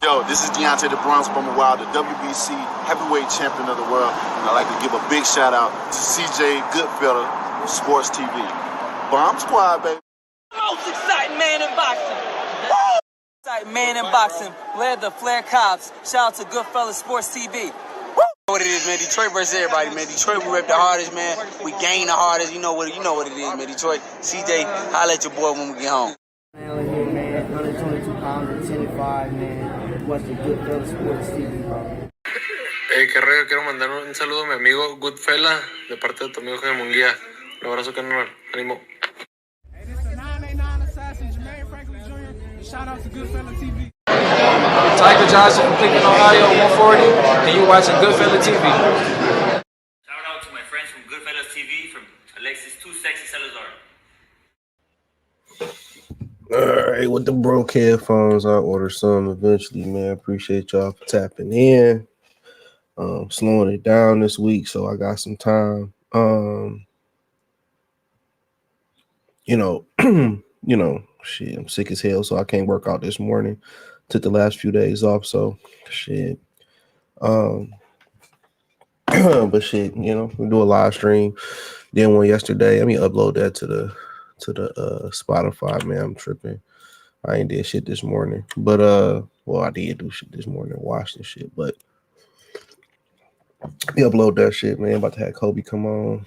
Yo, this is Deontay the Bronx Bomber Wild, the WBC heavyweight champion of the world, and I'd like to give a big shout out to CJ Goodfella from Sports TV. Bomb Squad, baby. Most exciting man in boxing. Exciting man in boxing. Led the Flair Cops. Shout out to Goodfella Sports TV. What it is, man. Detroit versus everybody, man. Detroit, we rep the hardest, man. We gain the hardest. You know what it is, man. Detroit, CJ, holla at your boy when we get home. Melon here, man. 122 pounds, 10-5, man. What's the Goodfella Sports TV, bro? Hey, qué rollo. Quiero mandar un saludo a mi amigo Goodfella de parte de tu amigo Jaime Munguía. Un abrazo, canal. Ánimo. Hey, this is a 989 assassin, Jermaine Franklin Jr. Shout out to Goodfella TV. Tiger Johnson from Cleveland, Ohio, 140, and you watching Goodfella TV. Shout out to my friends from Goodfella TV, from Alexis Too Sexy Salazar. All right, with the broke headphones, I'll order some eventually, man. Appreciate y'all for tapping in. Slowing it down this week, so I got some time. Shit, I'm sick as hell, so I can't work out this morning. Took the last few days off, so shit. But shit, we do a live stream. Did one yesterday. Let me upload that to the Spotify, man. I'm tripping. I ain't did shit this morning. But I did do shit this morning, watched and shit, but we upload that shit, man. About to have Kobe come on.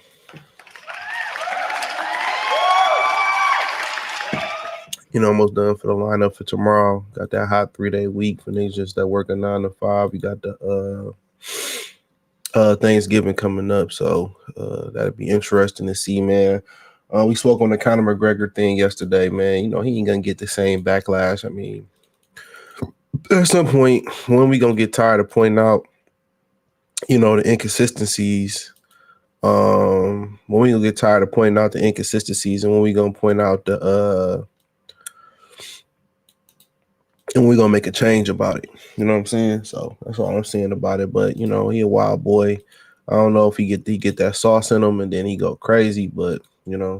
Almost done for the lineup for tomorrow. Got that hot 3-day week for niggas just that working 9 to 5. We got the Thanksgiving coming up, so that'll be interesting to see, man. We spoke on the Conor McGregor thing yesterday, man. He ain't gonna get the same backlash. I mean, at some point, when we gonna get tired of pointing out, the inconsistencies? When we gonna get tired of pointing out the inconsistencies, and when we gonna point out and we're gonna make a change about it. You know what I'm saying? So that's all I'm saying about it. But he a wild boy. I don't know if he get that sauce in him and then he go crazy, but Dana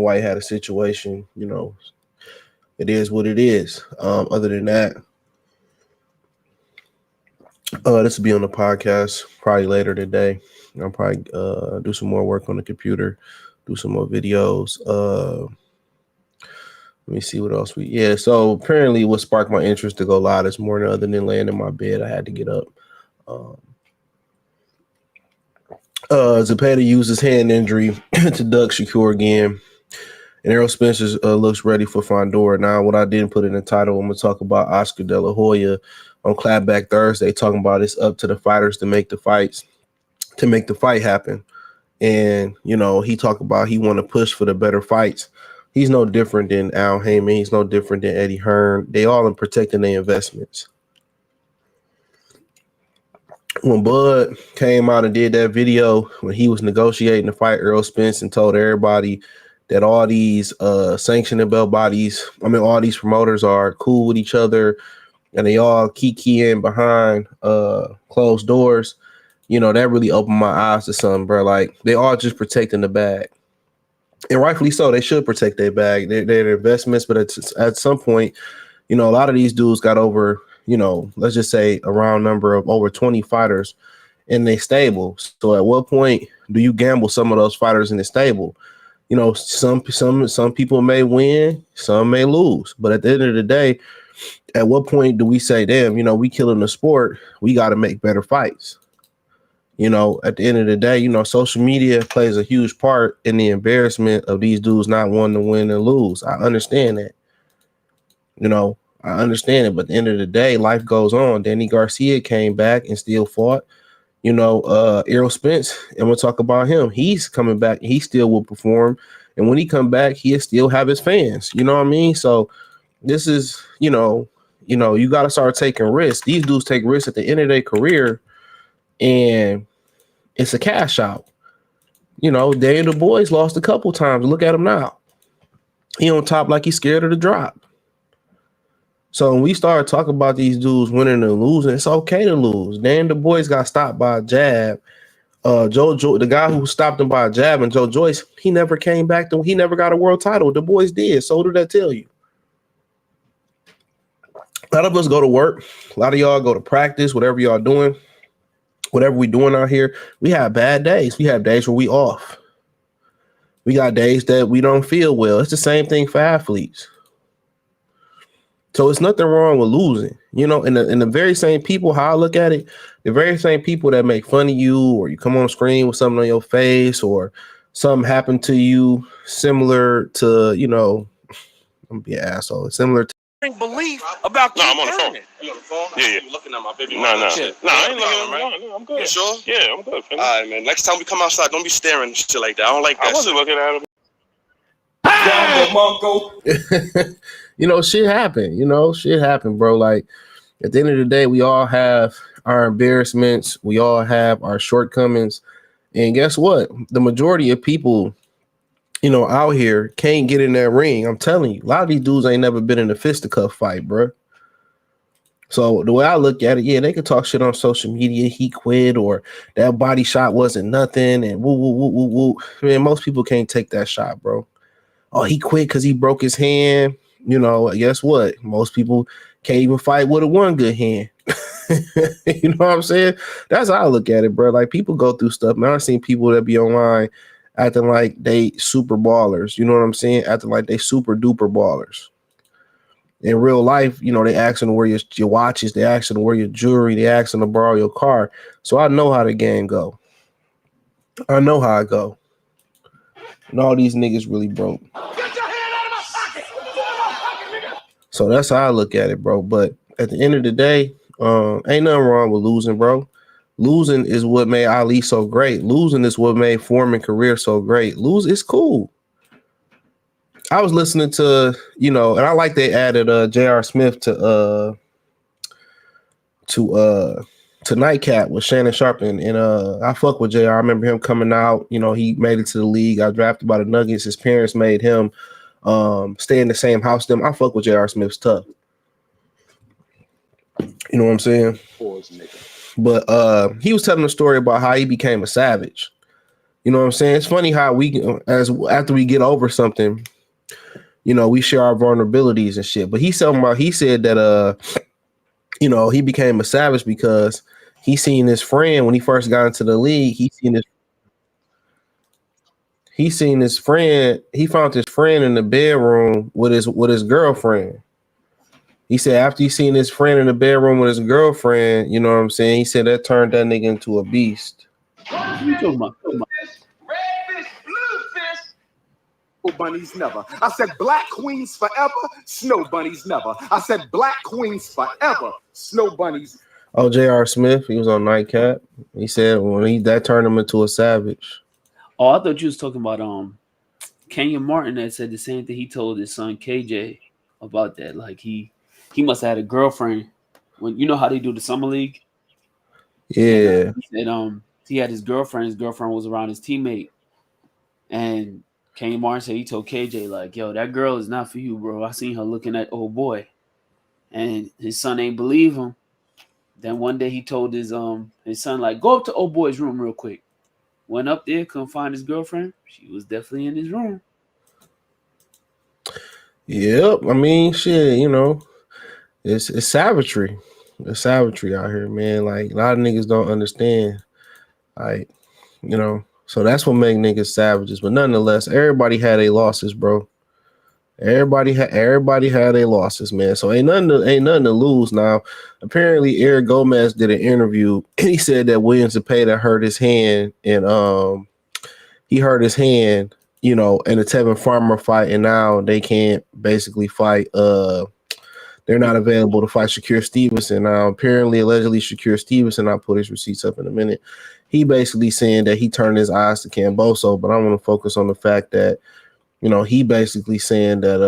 White had a situation, it is what it is. Other than that, this will be on the podcast probably later today. I'll probably do some more work on the computer, do some more videos. Let me see what else so apparently what sparked my interest to go live this morning, other than laying in my bed, I had to get up. Zepeda used his hand injury to duck Shakur again. And Errol Spence looks ready for Fundora. Now, what I didn't put in the title, I'm going to talk about Oscar De La Hoya on Clapback Thursday, talking about it's up to the fighters to make the fight happen. And, he talked about he want to push for the better fights. He's no different than Al Heyman. He's no different than Eddie Hearn. They all in protecting their investments. when Bud came out and did that video when he was negotiating to fight Errol Spence and told everybody that all these sanctioning belt bodies, all these promoters are cool with each other and they all keying behind closed doors, that really opened my eyes to something, bro. Like, they all just protecting the bag. And rightfully so, they should protect their bag. They're investments, but at some point, a lot of these dudes got over, let's just say a round number of over 20 fighters in their stable. So at what point do you gamble some of those fighters in the stable? Some people may win, some may lose. But at the end of the day, at what point do we say, damn, we killing the sport, we got to make better fights? At the end of the day, social media plays a huge part in the embarrassment of these dudes not wanting to win and lose. I understand that. I understand it. But at the end of the day, life goes on. Danny Garcia came back and still fought. Errol Spence, and we'll talk about him. He's coming back. He still will perform. And when he come back, he'll still have his fans. You know what I mean? So this is, you got to start taking risks. These dudes take risks at the end of their career, and it's a cash out. Daniel Du Bois lost a couple times. Look at him now. He on top like he's scared of the drop. So when we start talking about these dudes winning and losing, it's okay to lose. Dan Du Bois got stopped by a jab. The guy who stopped him by a jab, and Joe Joyce, he never came back. He never got a world title. Du Bois did. So did that tell you? A lot of us go to work. A lot of y'all go to practice, whatever y'all doing, whatever we doing out here. We have bad days. We have days where we off. We got days that we don't feel well. It's the same thing for athletes. So it's nothing wrong with losing, and the very same people, how I look at it, the very same people that make fun of you, or you come on screen with something on your face, or something happened to you similar to, I'm gonna be an asshole, similar to belief about I'm on the phone. You on the phone? Yeah. You looking at my baby? No, I ain't looking right? No, I'm good. You sure? Yeah, I'm good. All right, man. Next time we come outside, don't be staring and shit like that. I don't like that. I wasn't looking at him. Shit happened. Shit happened, bro. Like, at the end of the day, we all have our embarrassments. We all have our shortcomings. And guess what? The majority of people, out here can't get in that ring. I'm telling you, a lot of these dudes ain't never been in a fisticuff fight, bro. So the way I look at it, yeah, they could talk shit on social media. He quit, or that body shot wasn't nothing, and woo, woo, woo, woo, woo. Man, most people can't take that shot, bro. Oh, he quit because he broke his hand. Guess what? Most people can't even fight with a one good hand. You know what I'm saying? That's how I look at it, bro. Like, people go through stuff. Man, I've seen people that be online acting like they super ballers. You know what I'm saying? Acting like they super duper ballers. In real life, they asking to wear your watches. They asking to wear your jewelry. They asking to borrow your car. So I know how the game go. I know how it go. And all these niggas really broke. So that's how I look at it, bro. But at the end of the day, ain't nothing wrong with losing, bro. Losing is what made Ali so great. Losing is what made Foreman career so great. Lose is cool. I was listening to, and I like they added J.R. Smith to Nightcap with Shannon Sharp, and I fuck with JR. I remember him coming out. He made it to the league. I drafted by the Nuggets. His parents made him stay in the same house. Them. I fuck with J.R. Smith's tough. You know what I'm saying? But he was telling a story about how he became a savage. You know what I'm saying? It's funny how after we get over something, we share our vulnerabilities and shit. But he said that he became a savage because he seen his friend when he first got into the league. He found his friend in the bedroom with his girlfriend. He said after he seen his friend in the bedroom with his girlfriend, you know what I'm saying? He said that turned that nigga into a beast. What you talking about? Red fish, blue fish. Snow bunnies never. I said black queens forever, snow bunnies never. I said black queens forever, snow bunnies. Oh, J.R. Smith, he was on Nightcap. He said that turned him into a savage. Oh, I thought you was talking about Kenyon Martin that said the same thing. He told his son KJ about that. Like he must have had a girlfriend when how they do the summer league. Yeah. And he had his girlfriend. His girlfriend was around his teammate. And Kenny Martin said he told KJ, like, yo, that girl is not for you, bro. I seen her looking at old boy. And his son ain't believe him. Then one day he told his son, like, go up to old boy's room real quick. Went up there, couldn't find his girlfriend. She was definitely in his room. Yep. I mean, shit, you know, it's savagery. It's savagery out here, man. Like, a lot of niggas don't understand. Like, you know, so that's what make niggas savages. But nonetheless, everybody had their losses, bro. Everybody had their losses, man. So ain't nothing to lose now. Apparently, Eric Gomez did an interview. He said that William Zepeda hurt his hand, and he hurt his hand, you know, in a Tevin Farmer fight, and now they can't basically fight. They're not available to fight Shakur Stevenson. Now, apparently, allegedly, Shakur Stevenson, I'll put his receipts up in a minute. He basically saying that he turned his eyes to Camboso, but I want to focus on the fact that, you know, he basically saying that,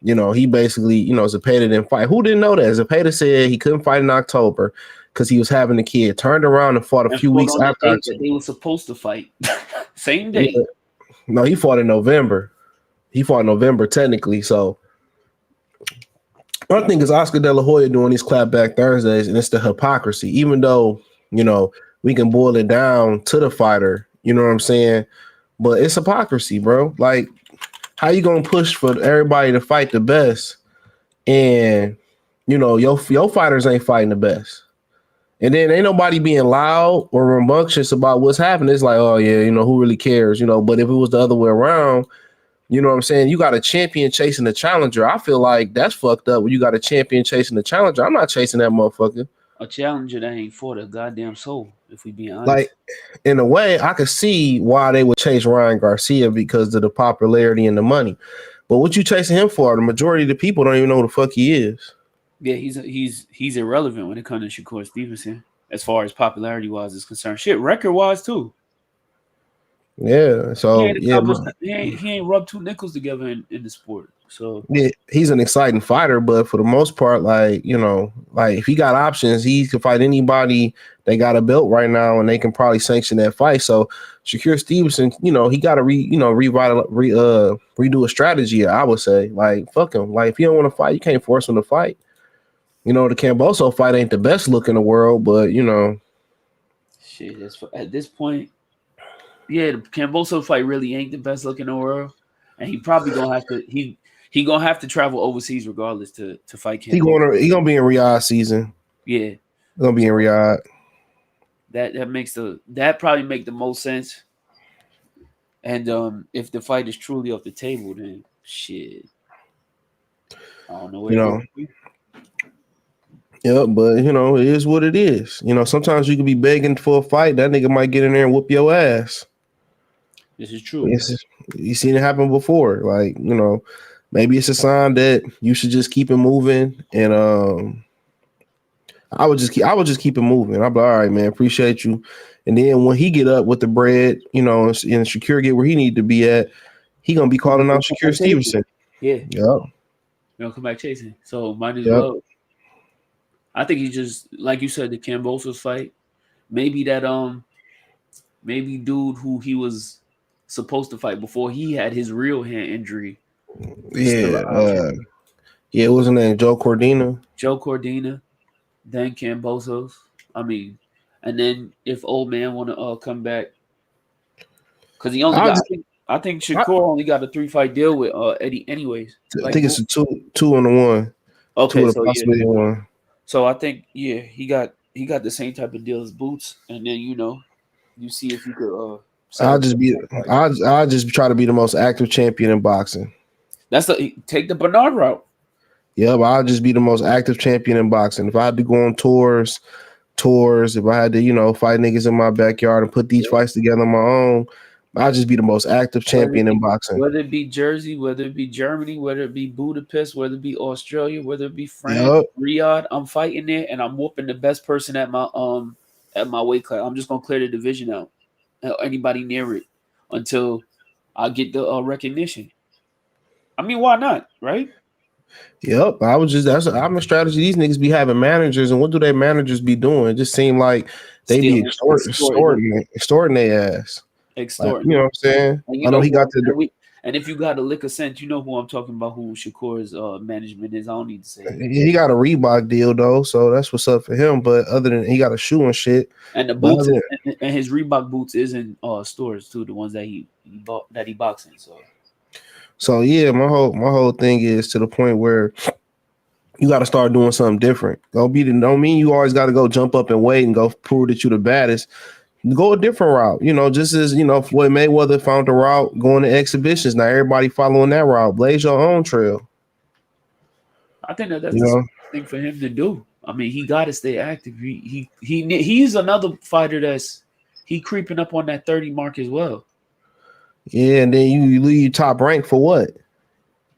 you know, Zepeda didn't fight. Who didn't know that? Zepeda said he couldn't fight in October because he was having a kid. Turned around and fought a few weeks after that they were supposed to fight. Same day. Yeah. No, he fought in November. He fought in November technically. So one thing is Oscar De La Hoya doing these clapback Thursdays, and it's the hypocrisy. Even though, you know, we can boil it down to the fighter, you know what I'm saying? But it's hypocrisy, bro. Like, how you gonna push for everybody to fight the best, and you know your fighters ain't fighting the best, and then ain't nobody being loud or rambunctious about what's happening? It's like, oh yeah, you know, who really cares, you know? But if it was the other way around, you know what I'm saying? You got a champion chasing a challenger. I feel like that's fucked up. When you got a champion chasing a challenger, I'm not chasing that motherfucker. A challenger that ain't fought a goddamn soul, if we be honest. Like, in a way, I could see why they would chase Ryan Garcia because of the popularity and the money. But what you chasing him for? The majority of the people don't even know who the fuck he is. Yeah, he's irrelevant when it comes to Shakur Stevenson, as far as popularity wise is concerned. Shit, record wise too. Yeah, so he ain't rubbed two nickels together in the sport. So yeah, he's an exciting fighter, but for the most part, like, you know, like if he got options, he can fight anybody that got a belt right now, and they can probably sanction that fight. So Shakur Stevenson, you know, he got to redo a strategy. I would say, like, fuck him. Like, if you don't want to fight, you can't force him to fight. You know, the Camboso fight ain't the best look in the world, but you know, shit. At this point, yeah, the Camboso fight really ain't the best look in the world, and he probably gonna have to he gonna have to travel overseas regardless to fight Camboso. He gonna be in Riyadh season. Yeah, he's gonna be in Riyadh. That probably make the most sense. And if the fight is truly off the table, then shit, I don't know where you know. Yeah, but you know, it is what it is. You know, sometimes you could be begging for a fight, that nigga might get in there and whoop your ass. This is true. You seen it happen before. Like, you know, maybe it's a sign that you should just keep it moving. And I would just keep it moving. I'll be like, all right, man, appreciate you. And then when he get up with the bread, you know, and Shakur get where he need to be at, he gonna be calling out Shakur Stevenson. Yeah. Yep. You know, come back chasing. So might as well. I think he just, like you said, the Cambosos fight. Maybe that maybe dude who he was supposed to fight before he had his real hand injury. Yeah, it wasn't that Joe Cordina. Joe Cordina, then Cambosos. I mean, and then if old man want to come back, because he only I think Shakur only got a 3-fight deal with Eddie, anyways. I think it's a two on the one. Okay, so possibly one. So I think he got the same type of deal as Boots, and then you see if you could. I'll just try to be the most active champion in boxing. Take the Bernard route. Yeah, but I'll just be the most active champion in boxing. If I had to go on tours, if I had to, you know, fight niggas in my backyard and put these fights together on my own, I'll just be the most active champion in boxing. Whether it be Jersey, whether it be Germany, whether it be Budapest, whether it be Australia, whether it be France, Riyadh, I'm fighting there and I'm whooping the best person at my weight class. I'm just gonna clear the division out. Anybody near it until I get the recognition. I mean, why not, right? Yep, I'm a strategy. These niggas be having managers, and what do their managers be doing? It just seem like they be extorting their ass. Like, Extorting. you know what I'm saying? And I know he got and if you got a lick of sense, you know who I'm talking about, who Shakur's management is. I don't need to say it. He got a Reebok deal though, so that's what's up for him. But other than he got a shoe and shit, and the boots and his Reebok boots is in stores too, the ones that he bought that he boxing. So yeah, my whole thing is to the point where you got to start doing something different. Don't mean you always got to go jump up and wait and go prove that you're the baddest. Go a different route, just as Floyd Mayweather found the route going to exhibitions. Now everybody following that route. Blaze your own trail. I think that's the thing for him to do. I mean, he got to stay active. He's another fighter he creeping up on that 30 mark as well. Yeah, and then you leave top rank for what?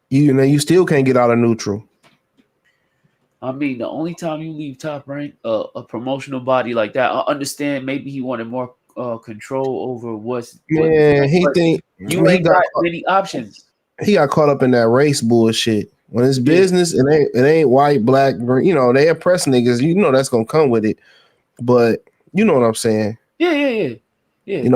You still can't get out of neutral. I mean, the only time you leave top rank, a promotional body like that, I understand maybe he wanted more control over what's. You ain't got many options. He got caught up in that race bullshit. When it's business, it ain't white, black, green. They oppress niggas. That's gonna come with it. But you know what I'm saying? Yeah. You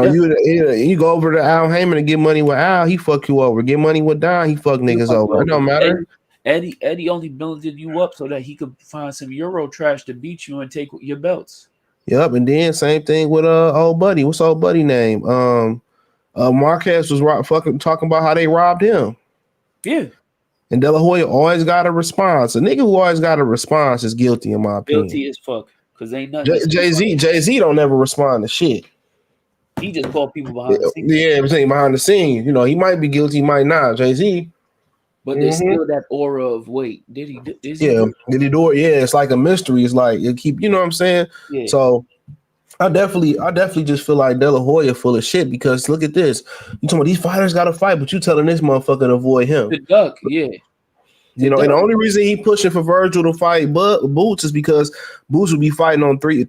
go over to Al Heyman and get money with Al, he fuck you over. Get money with Don, he fuck niggas over. It don't matter. Eddie only builded you up so that he could find some Euro trash to beat you and take your belts. Yep, and then same thing with old buddy. What's old buddy name? Marquez was talking about how they robbed him. Yeah. And De La Hoya always got a response. A nigga who always got a response is guilty in my opinion. Guilty as fuck. Because ain't nothing. Jay-Z don't never respond to shit. He just called people behind the scenes. Yeah, everything behind the scenes. He might be guilty, he might not. Jay-Z. But there's still that aura of wait, did he do it? Did he do it? Yeah, it's like a mystery. It's like you keep, you know what I'm saying? Yeah. So I definitely just feel like De La Hoya full of shit because look at this. You talking about these fighters gotta fight, but you telling this motherfucker to avoid him. The duck, yeah. And the only reason he pushing for Virgil to fight Boots is because Boots will be fighting on 3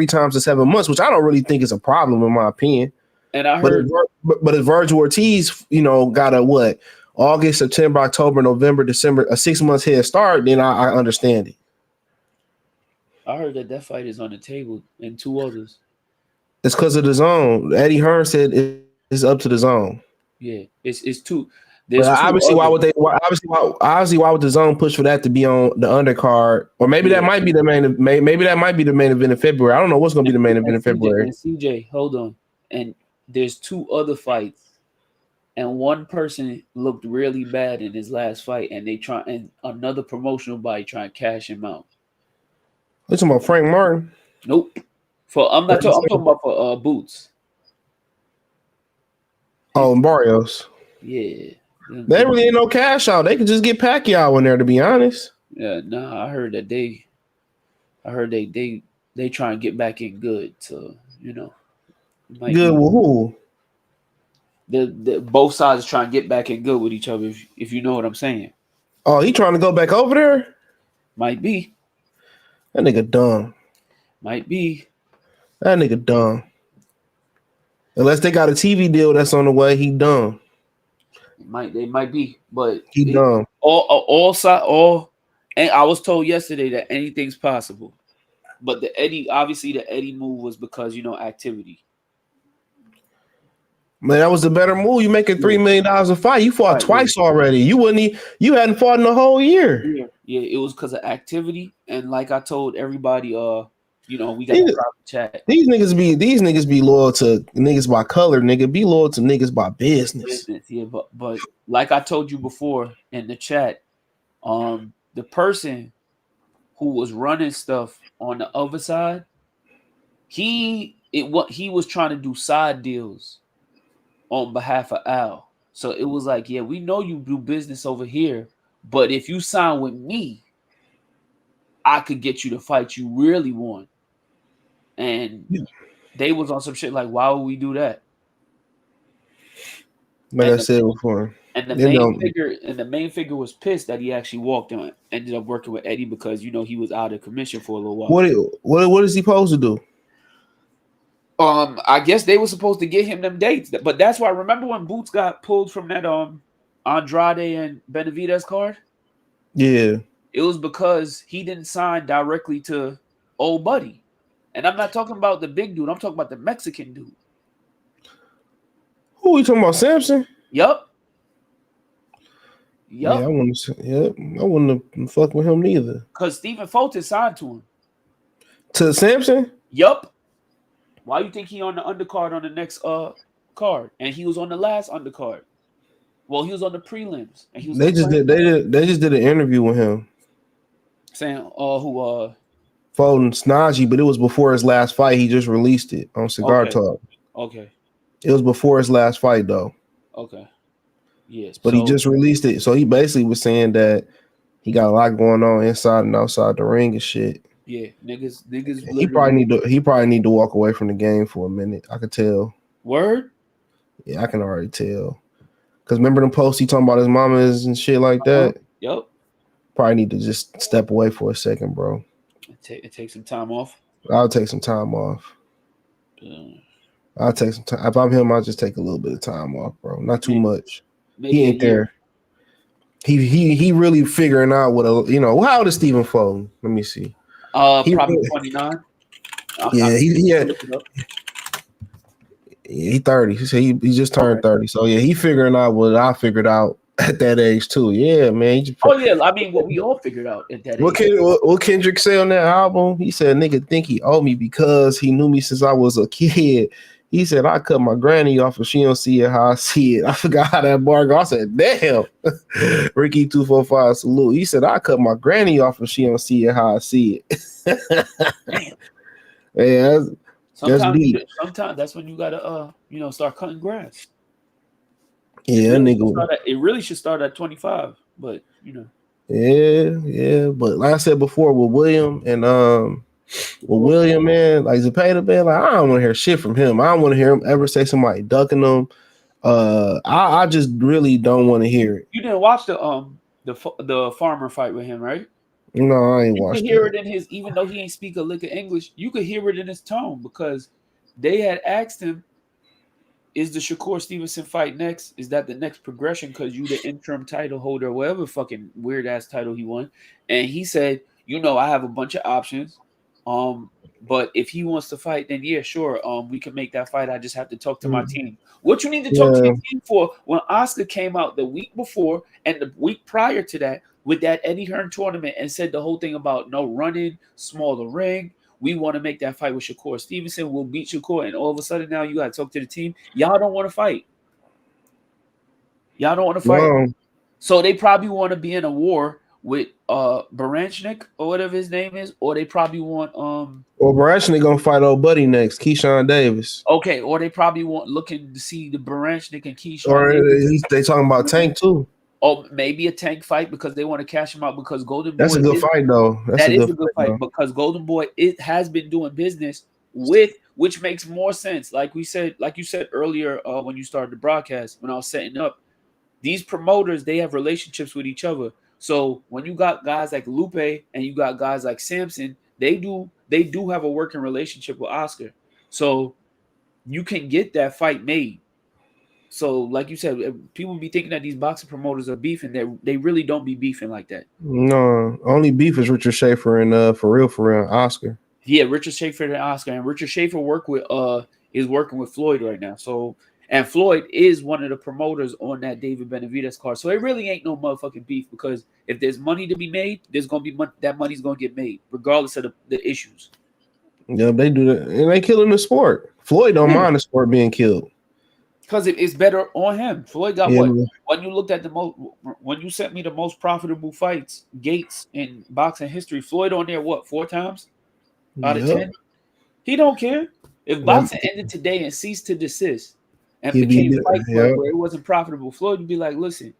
times in 7 months, which I don't really think is a problem in my opinion. And I heard, but if Virgil Ortiz, got a what? August, September, October, November, December, a 6 months head start, then I understand it. I heard that fight is on the table and 2 others. It's because of the zone. Eddie Hearn said it's up to the zone. Yeah, it's 2. Obviously, why would the zone push for that to be on the undercard? Or maybe that might be the main. Maybe that might be the main event in February. I don't know what's going to be the main event in February. CJ, hold on. And there's 2 other fights. And one person looked really bad in his last fight, and another promotional body trying to cash him out. You talking about Frank Martin? Nope. I'm talking about for Boots. Oh, and Barrios. Yeah. They really ain't no cash out. They could just get Pacquiao in there, to be honest. Yeah, I heard that they try and get back in good. So good with who? The both sides trying to get back in good with each other. If you know what I'm saying. Oh, he trying to go back over there? Might be. That nigga dumb. Might be. That nigga dumb. Unless they got a TV deal that's on the way, he dumb. They might be, but he dumb. All, and I was told yesterday that anything's possible. But the Eddie move was because activity. Man, that was the better move. You making $3 million a fight. You fought twice already. You hadn't fought in the whole year. Yeah, it was because of activity. And like I told everybody, we got the private chat. These niggas be loyal to niggas by color, nigga. Be loyal to niggas by business. Yeah, but like I told you before in the chat, the person who was running stuff on the other side, he was trying to do side deals on behalf of Al. So it was like, yeah, we know you do business over here, but if you sign with me, I could get you the fight you really want. And they was on some shit like, why would we do that? Like I said before. And the main figure was pissed that he actually walked on, ended up working with Eddie because he was out of commission for a little while. What is he supposed to do? I guess they were supposed to get him them dates, but that's why. Remember when Boots got pulled from that Andrade and Benavidez card? Yeah. It was because he didn't sign directly to Old Buddy. And I'm not talking about the big dude. I'm talking about the Mexican dude. Who are you talking about, Samson? Yup. Yeah, I wouldn't have fucked with him neither. Because Stephen Fulton signed to him. To Samson? Yup. Why you think he on the undercard on the next card? And he was on the last undercard. Well, he was on the prelims. And he was They just did an interview with him. Saying Fulton Snodgy, but it was before his last fight. He just released it on Cigar Talk. Okay. It was before his last fight though. Okay. Yes. But he just released it. So he basically was saying that he got a lot going on inside and outside the ring and shit. Yeah, niggas. He probably need to walk away from the game for a minute. I could tell. Word? Yeah, I can already tell. Cause remember them posts he talking about his mamas and shit like that? Yep. Probably need to just step away for a second, bro. Take some time off. I'll take some time off. I'll take some time. If I'm him, I'll just take a little bit of time off, bro. Not too much. He ain't there. He really figuring out what how old is Stephen Fulton? Let me see. Probably 29. He 30. He said he just turned 30. So yeah, he figuring out what I figured out at that age too. Yeah, man. I mean, what we all figured out at that age. What Kendrick say on that album? He said, "Nigga think he owe me because he knew me since I was a kid." He said, "I cut my granny off and she don't see it how I see it." I forgot how that bar go. I said, "Damn." Ricky 245 salute. He said, "I cut my granny off and she don't see it how I see it." Damn. Yeah, that's deep. Sometimes that's when you gotta start cutting grass. Yeah, nigga. It really should start at 25, but Yeah. But like I said before, with William and man, like Zepeda, man, like I don't want to hear shit from him. I don't want to hear him ever say somebody ducking him. I just really don't want to hear it. You didn't watch the farmer fight with him, right? No, I ain't watched it. You could hear it in his, even though he ain't speak a lick of English, you could hear it in his tone because they had asked him, "Is the Shakur Stevenson fight next? Is that the next progression? Because you the interim title holder, whatever fucking weird ass title he won." And he said, "I have a bunch of options. But if he wants to fight, then yeah, sure. We can make that fight. I just have to talk to my team." What you need to talk to your team for? When Oscar came out the week before and the week prior to that with that Eddie Hearn tournament and said the whole thing about no running, smaller ring. We want to make that fight with Shakur Stevenson. We'll beat Shakur. And all of a sudden now you got to talk to the team. Y'all don't want to fight. Wow. So they probably want to be in a war with Baranchnik or whatever his name is. Or they probably want Well, Baranchnik going to fight old buddy next, Keyshawn Davis. Okay. Or they probably looking to see the Baranchnik and Keyshawn or Davis. They talking about Tank too. Or maybe a Tank fight because they want to cash him out because Golden Boy. That's a good fight, though. That is a good fight because Golden Boy has been doing business with, which makes more sense. Like you said earlier when you started the broadcast, when I was setting up, these promoters, they have relationships with each other. So when you got guys like Lupe and you got guys like Samson, they do have a working relationship with Oscar. So you can get that fight made. So, like you said, people be thinking that these boxing promoters are beefing. They really don't be beefing like that. No, only beef is Richard Schaefer and for real, Oscar. Yeah, Richard Schaefer and Oscar, and Richard Schaefer is working with Floyd right now. So, and Floyd is one of the promoters on that David Benavidez card. So it really ain't no motherfucking beef because if there's money to be made, there's gonna be money. That money's gonna get made regardless of the issues. Yeah, they do that, and they killing the sport. Floyd don't mind the sport being killed. Because it's better on him. Floyd got what? When you looked at when you sent me the most profitable fights, Gates in boxing history, Floyd on there, what, 4 times out of 10? He don't care. If boxing ended today and ceased to desist and became Fight Club where it wasn't profitable, Floyd would be like, "Listen,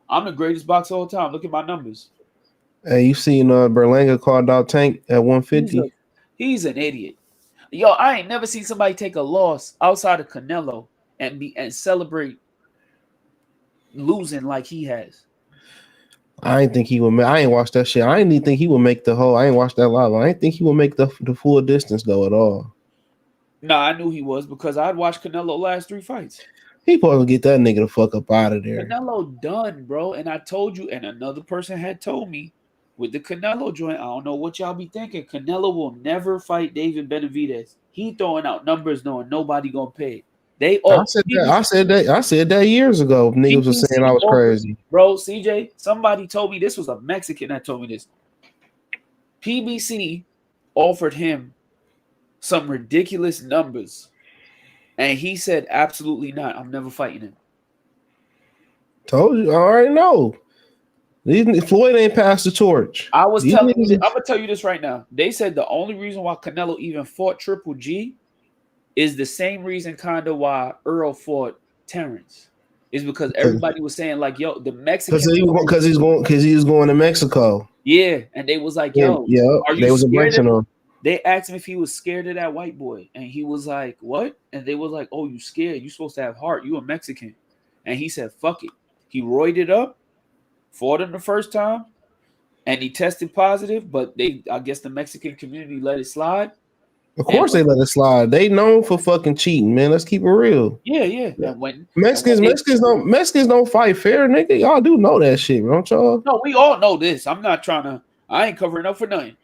I'm the greatest boxer of all time. Look at my numbers." Hey, you seen Berlanga called out Tank at 150? He's an idiot. Yo, I ain't never seen somebody take a loss outside of Canelo and celebrate losing like he has. I didn't think he would. I ain't watched that shit. I didn't even think he would make the whole. I ain't watched that live. I didn't think he would make the full distance though at all. No, I knew he was because I'd watched Canelo last 3 fights. He supposed to get that nigga the fuck up out of there. Canelo done, bro. And I told you, and another person had told me with the Canelo joint, I don't know what y'all be thinking. Canelo will never fight David Benavidez. He throwing out numbers knowing nobody gonna pay. They all I said that years ago. Niggas was saying I was crazy. Bro, CJ, somebody told me this was a Mexican that told me this. PBC offered him some ridiculous numbers. And he said, absolutely not. I'm never fighting him. Told you. I already know. Floyd ain't passed the torch. I was telling you, I'm gonna tell you this right now. They said the only reason why Canelo even fought Triple G is the same reason kind of why Earl fought Terrence. Is because everybody was saying like, yo, the Mexicans because he was going to Mexico. Yeah, and they was like, yo, are you they was embracing him. They asked him if he was scared of that white boy, and he was like, what? And they was like, oh, you scared? You supposed to have heart. You a Mexican. And he said, fuck it. He roided up, fought him the first time, and he tested positive, but I guess the Mexican community let it slide. Of course they let it slide. They known for fucking cheating, man. Let's keep it real. Yeah. And when Mexicans don't fight fair, nigga. Y'all do know that shit, don't y'all? No, we all know this. I ain't covering up for nothing.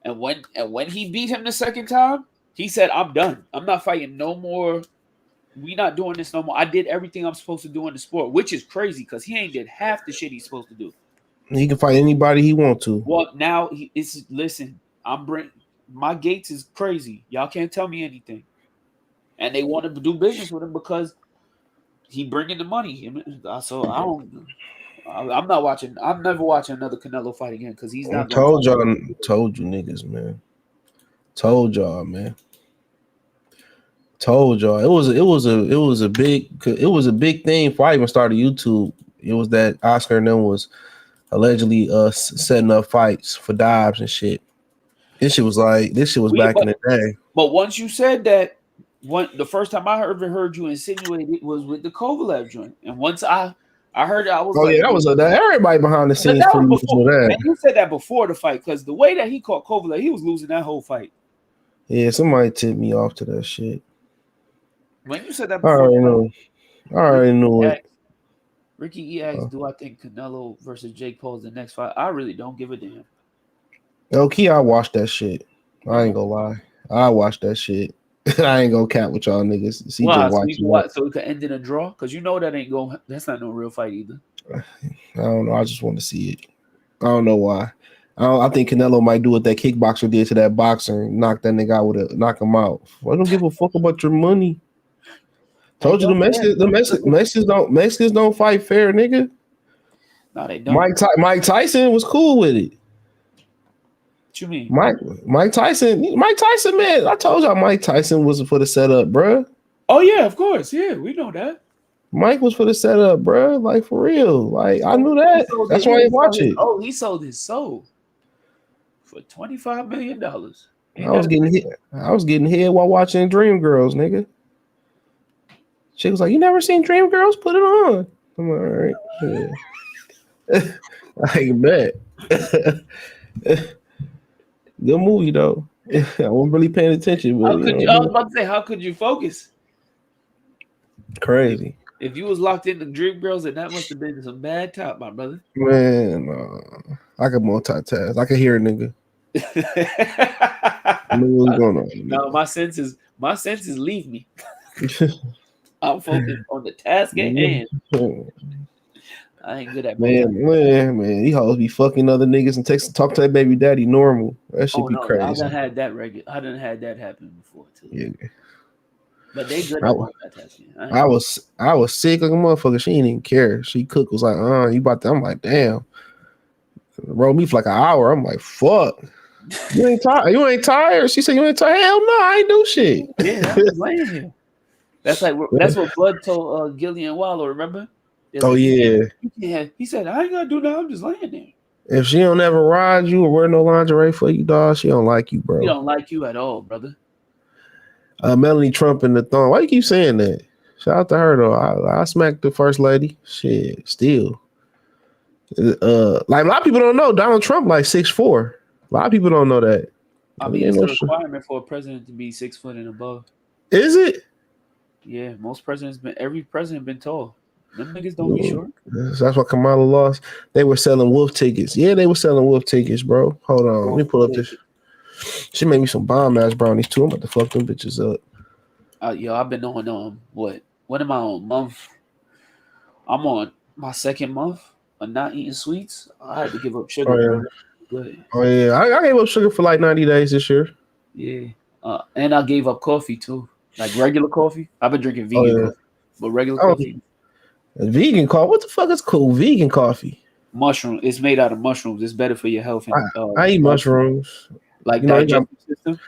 And when he beat him the second time, he said, I'm done. I'm not fighting no more. We not doing this no more. I did everything I'm supposed to do in the sport, which is crazy because he ain't did half the shit he's supposed to do. He can fight anybody he want to. Well, now my Gates is crazy. Y'all can't tell me anything. And they want to do business with him because he bringing the money. So I'm not watching. I'm never watching another Canelo fight again because he's not. Told you niggas, man. Told y'all, man. Told y'all it was a big thing before I even started YouTube. It was that Oscar and them was allegedly setting up fights for Dobbs and shit. This shit was back in the day. But once you said that, the first time I heard you insinuate it was with the Kovalev joint, and once I heard it, I was that was everybody behind the scenes. And you said that before the fight because the way that he caught Kovalev, he was losing that whole fight. Yeah, somebody tipped me off to that shit. When you said that before, I already knew it. Ricky E asked, "Do I think Canelo versus Jake Paul is the next fight?" I really don't give a damn. Okay, I watched that shit. I ain't gonna lie. I watched that shit. I ain't gonna cap with y'all niggas. So it could end in a draw? Because you know that's not no real fight either. I don't know. I just want to see it. I don't know why. I think Canelo might do what that kickboxer did to that boxer and knock that nigga out knock him out. I don't give a fuck about your money. Told you the Mexicans don't fight fair, nigga. No, they don't. Mike Tyson was cool with it. What you mean? Mike Tyson, man. I told y'all Mike Tyson was for the setup, bro. Oh yeah, of course. Yeah, we know that. Mike was for the setup, bro. Like for real. Like I knew that. That's why I watch it. Oh, he sold his soul for $25 million. I was getting hit while watching Dreamgirls, nigga. She was like, "You never seen Dreamgirls? Put it on." I'm like, all right. Yeah. I bet. Good movie though. I wasn't really paying attention. But, I was about to say, how could you focus? Crazy. If you was locked into Dreamgirls, then that must have been some bad top, my brother. Man, I could multitask. I could hear a nigga. I knew what was going on. No, my senses leave me. I'm focused on the task at hand. I ain't good at man. These hoes be fucking other niggas and talk to their baby daddy normal. That should be crazy. I done had that I done had that happen before too. Yeah. But they good at multitasking. I was sick like a motherfucker. She didn't even care. She cooked was like, you about that? I'm like, damn. Rolled me for like an hour. I'm like, fuck. You ain't tired? You ain't tired? She said, you ain't tired? Hell no, I ain't do shit. Yeah, I was laying here. That's what Blood told Gillian Wallow, remember? Yeah. He said, I ain't gonna do that. I'm just laying there. If she don't ever ride you or wear no lingerie for you, dog, she don't like you, bro. She don't like you at all, brother. Melanie Trump in the thong. Why you keep saying that? Shout out to her though. I smacked the first lady. Shit, still. Like a lot of people don't know Donald Trump like 6'4". A lot of people don't know that. I mean, it's a requirement for a president to be 6 foot and above. Is it? Yeah, every president been told. Them niggas don't be short. That's why Kamala lost. They were selling wolf tickets. Yeah, they were selling wolf tickets, bro. Hold on. Let me pull up this. She made me some bomb ass brownies too. I'm about to fuck them bitches up. I've been on what am I on? I'm on my second month of not eating sweets. I had to give up sugar, bro. Good. Oh yeah, I gave up sugar for like 90 days this year. Yeah, and I gave up coffee too, like regular coffee. I've been drinking vegan coffee, but regular coffee. Vegan coffee? What the fuck is cool? Vegan coffee? Mushroom. It's made out of mushrooms. It's better for your health. And, I eat mushrooms. Like digestive system.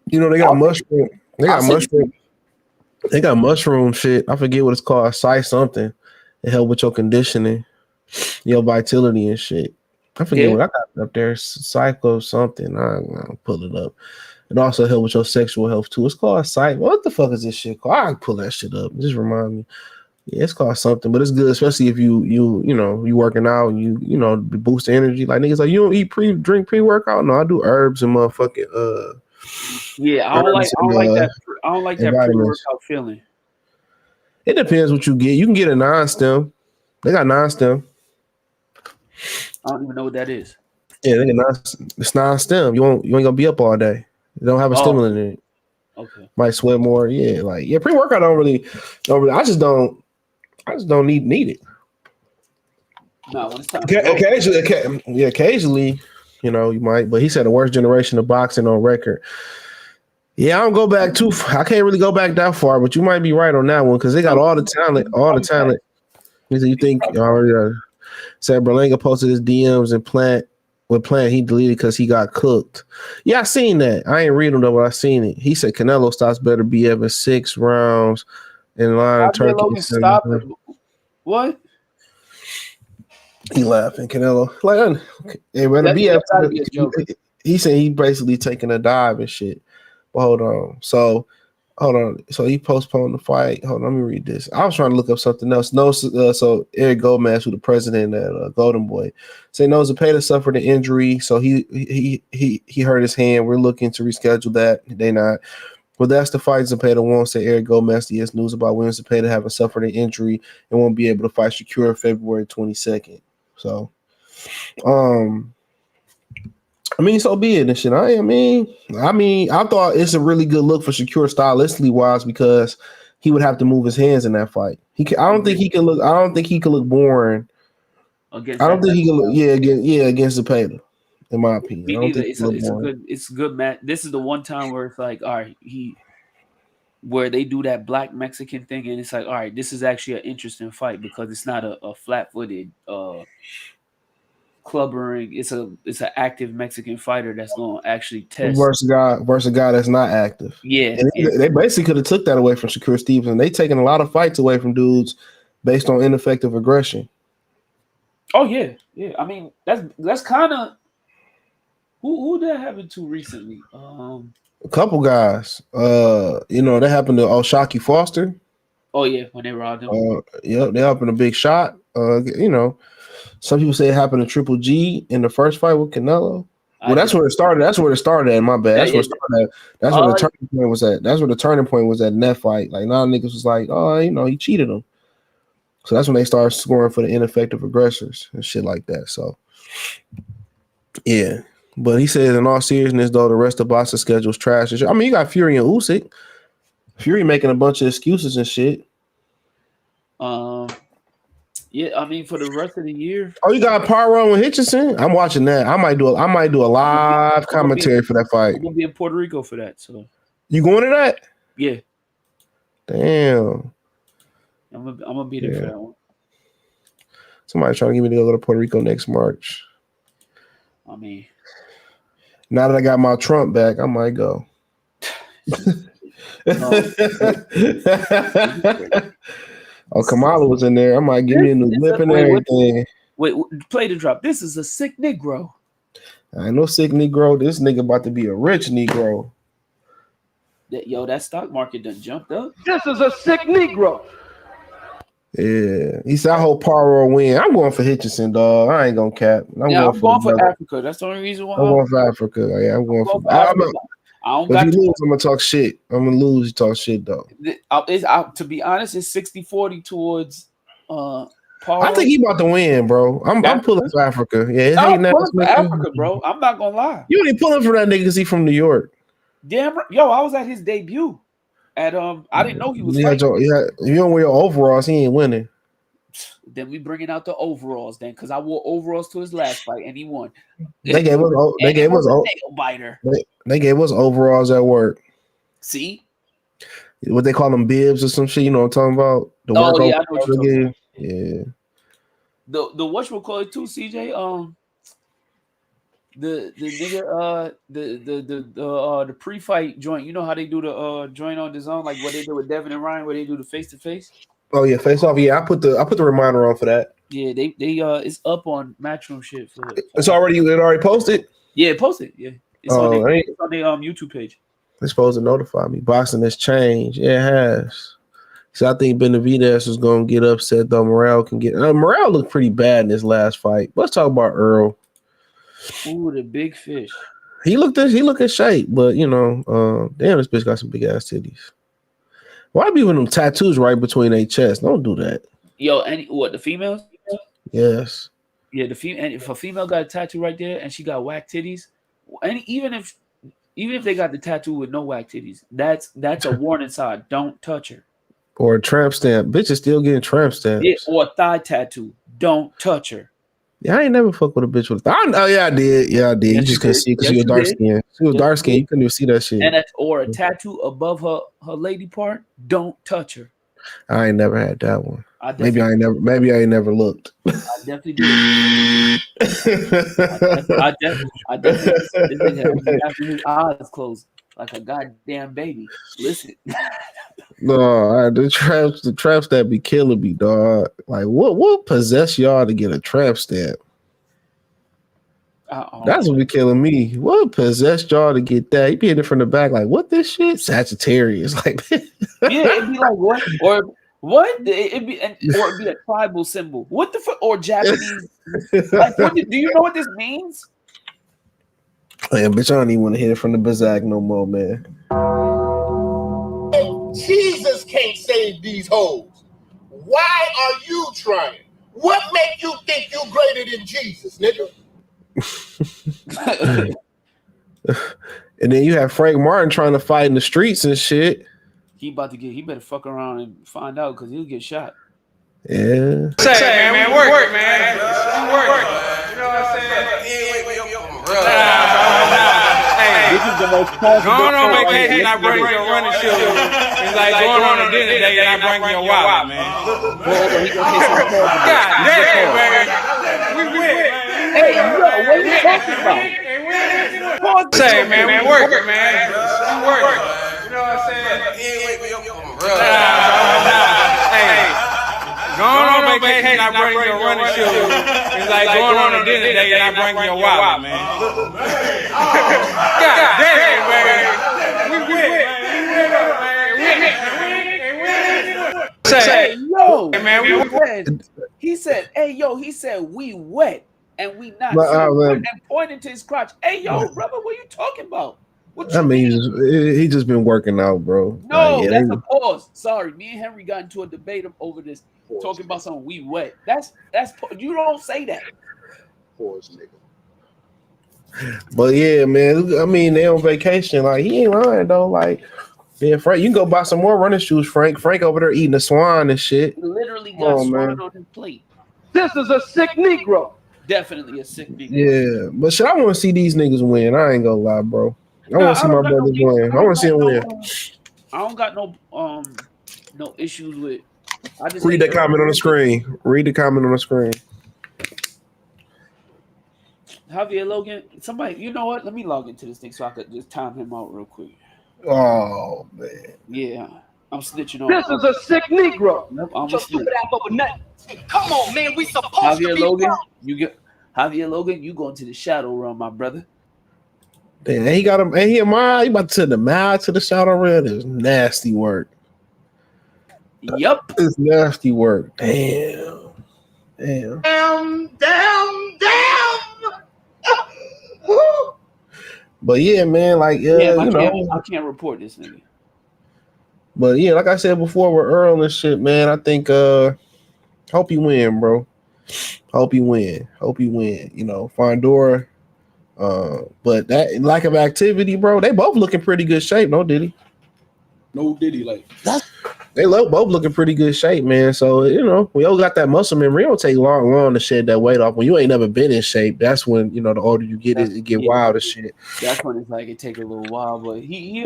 You know they got mushroom. They got mushroom. They got mushroom shit. I forget what it's called. Something. It help with your conditioning, your vitality and shit. I forget what I got up there. Psycho something. I'll pull it up. It also help with your sexual health too. It's called Psych. What the fuck is this shit called? I can pull that shit up. Just remind me. Yeah, it's called something, but it's good, especially if you working out and you boost the energy. Like niggas like you don't drink pre-workout. No, I do herbs and motherfucking Yeah, I don't like that. I don't like that pre-workout feeling. It depends what you get. You can get a non-stem. They got non-stem. I don't even know what that is. Yeah, it's non-stem. You ain't gonna be up all day. They don't have a stimulant in it. Okay. Might sweat more. Yeah, pre-workout don't really. I just don't need it. No, when it's time. Occasionally, you might. But he said the worst generation of boxing on record. Yeah, I don't go back too far. I can't really go back that far, but you might be right on that one because they got all the talent. He said, you think already said Berlanga posted his DMs and Plant he deleted because he got cooked. Yeah, I seen that. I ain't read him though, but I seen it. He said Canelo stops better be ever 6 rounds in line. Turkey. Stop it. What? He laughing. Canelo he said he basically taking a dive and shit. But hold on. So he postponed the fight. Hold on, let me read this. I was trying to look up something else. So Eric Gomez, who the president at Golden Boy, said no, Zepeda suffered an injury, so he hurt his hand. We're looking to reschedule that. They not. Well, that's the fight Zepeda won't, say Eric Gomez. The news about William Zepeda having suffered an injury and won't be able to fight Shakur February 22nd. So, so be it and shit. I thought it's a really good look for Shakur stylistically wise because he would have to move his hands in that fight. I don't think he could look boring. Against Zepeda, in my opinion. It's a good match. This is the one time where it's like, all right, where they do that black Mexican thing, and it's like, all right, this is actually an interesting fight because it's not a flat-footed clubbering. It's an active Mexican fighter that's going to actually test versus a guy that's not active. Yeah, they basically could have took that away from Shakur Stevenson. They taking a lot of fights away from dudes based on ineffective aggression. Oh yeah. I mean, that's kind of who that happened to recently. A couple guys. That happened to Shaki Foster. Oh yeah, when they robbed him. They happened a big shot. Some people say it happened to Triple G in the first fight with Canelo. Well, that's where it started. That's where it started at. My bad. That's where it started at. That's where the turning point was at. That's where the turning point was at in that fight. Like, now niggas was like, he cheated him. So that's when they started scoring for the ineffective aggressors and shit like that. So, yeah. But he says, in all seriousness, though, the rest of the boxing schedule is trash. I mean, you got Fury and Usyk. Fury making a bunch of excuses and shit. Yeah, I mean, for the rest of the year. Oh, you got Poirot and Hitchison? I'm watching that. I might do a live commentary for that fight. I'm gonna be in Puerto Rico for that. So you going to that? Yeah. Damn. I'm gonna be there for that one. Somebody trying to get me to go to Puerto Rico next March. I mean, now that I got my Trump back, I might go. Oh, Kamala was in there. I might give me a new lip and everything. Wait, play the drop. This is a sick Negro. I ain't no sick Negro. This nigga about to be a rich Negro. That stock market done jumped up. This is a sick Negro. Yeah. He said, I hope Poirot win. I'm going for Hitchison, dog. I ain't going to cap. I'm going for Africa. That's the only reason why. I'm going for Africa. Yeah, I'm going for don't But got if you lose, I'm gonna talk shit. I'm gonna lose. You talk shit though. To be honest, it's 60-40 towards Paulo. I think he about to win, bro. I'm pulling for Africa. Yeah, I'm pulling for Africa, bro. I'm not gonna lie. You ain't pulling for that nigga because he from New York. Damn, yo, I was at his debut. At I didn't know he was. Yeah, if you don't wear your overalls, he ain't winning. Then we bringing out the overalls, then, because I wore overalls to his last fight and he won. They gave us nail biter. They gave us overalls at work. See, what they call them, bibs or some shit. You know what I'm talking about? The I know work what you're talking about. Yeah. The whatchamacallit too, CJ. The nigga the pre-fight joint. You know how they do the joint on the zone, like what they do with Devin and Ryan, where they do the face-to-face. Oh yeah, face off. Yeah, I put the reminder on for that. Yeah, they it's up on Matchroom shit. It already posted. Yeah, it posted. Yeah, it's on their YouTube page. They're supposed to notify me. Boxing has changed. Yeah, it has. So I think Benavidez is gonna get upset though. Morrell can get. Morrell looked pretty bad in this last fight. Let's talk about Errol. Ooh, the big fish. He looked in shape, but you know, damn, this bitch got some big ass titties. Why be with them tattoos right between their chests? Don't do that. Yo, and what, the females? Yes. Yeah, and if a female got a tattoo right there and she got whack titties, and even if they got the tattoo with no whack titties, that's a warning sign. Don't touch her. Or a tramp stamp. Bitch is still getting tramp stamps. Yeah, or a thigh tattoo. Don't touch her. Yeah, I ain't never fuck with a bitch with a thigh. Oh yeah, I did. Yeah, I did. You just couldn't see it because she was dark skin. She was dark skin. You couldn't even see that shit. And or a tattoo above her lady part. Don't touch her. I ain't never had that one. Maybe I ain't never looked. I definitely did. I definitely have his eyes closed like a goddamn baby. Listen. No, the traps that be killing me, dog. Like, what possessed y'all to get a trap stamp? That's what be killing me. What possessed y'all to get that? You be hitting it from the back, like, what this shit? Sagittarius, like, yeah, it'd be like what or what? It'd be a tribal symbol. What the fuck? Or Japanese? Like, do you know what this means? Man, bitch, I don't even want to hit it from the Bazak no more, man. Jesus can't save these hoes. Why are you trying? What make you think you greater than Jesus, nigga? And then you have Frank Martin trying to fight in the streets and shit. He better fuck around and find out because he'll get shot. Yeah. Say, man, work, man. Work. You know what I'm saying? This is the most possible. Going on vacation, I bring your running shoes. It's like going on a dinner date and I bring your wallet, man. God damn, man. We win. Hey, yo, what are you talking about? Say, man, we work, man. We work. You know what I'm saying? Hey, going on vacation, I bring your running shoes. It's like going on a dinner date and I bring your wallet, man. God damn, man. We win. Say, yo, man, we win. He said, we wet and we not. And pointing to his crotch. Hey, yo, brother, what are you talking about? I mean, he just been working out, bro. No, that's a pause. Sorry, me and Henry got into a debate over this, talking about something we wet. That's you don't say that. Pause, nigga. But yeah, man. I mean, they on vacation. Like, he ain't lying though. Like, yeah, Frank, you can go buy some more running shoes, Frank. Frank over there eating a swan and shit. He literally got swan on his plate. This is a sick Negro. Definitely a sick Negro. Yeah, but shit, I want to see these niggas win. I ain't gonna lie, bro. I want to see my brothers win. I want to see him win. I don't got no issues with. I just read that comment on the screen. Read the comment on the screen. Javier Logan, somebody, you know what? Let me log into this thing so I could just time him out real quick. Oh man. Yeah, I'm snitching on. This is a sick Negro. Nope, I'm a snitch. Come on, man. We supposed Javier to be Logan, Javier Logan, you going to the shadow realm, my brother. Damn, he got him. Ain't he a mile? He about to send the mile to the shadow realm. It's nasty work. Yep. It's nasty work. Damn. Down. But yeah, man, like I can't report this nigga. But yeah, like I said before with Earl and shit, man, I think hope you win, bro. Hope you win. You know, Fundora. But that lack of activity, bro, they both looking pretty good shape, no Diddy. No Diddy, like they both looking pretty good shape, man. So, you know, we all got that muscle memory. It don't take long to shed that weight off. When you ain't never been in shape, that's when, you know, the older you get, it get wild as shit. That's when it's like it take a little while, but he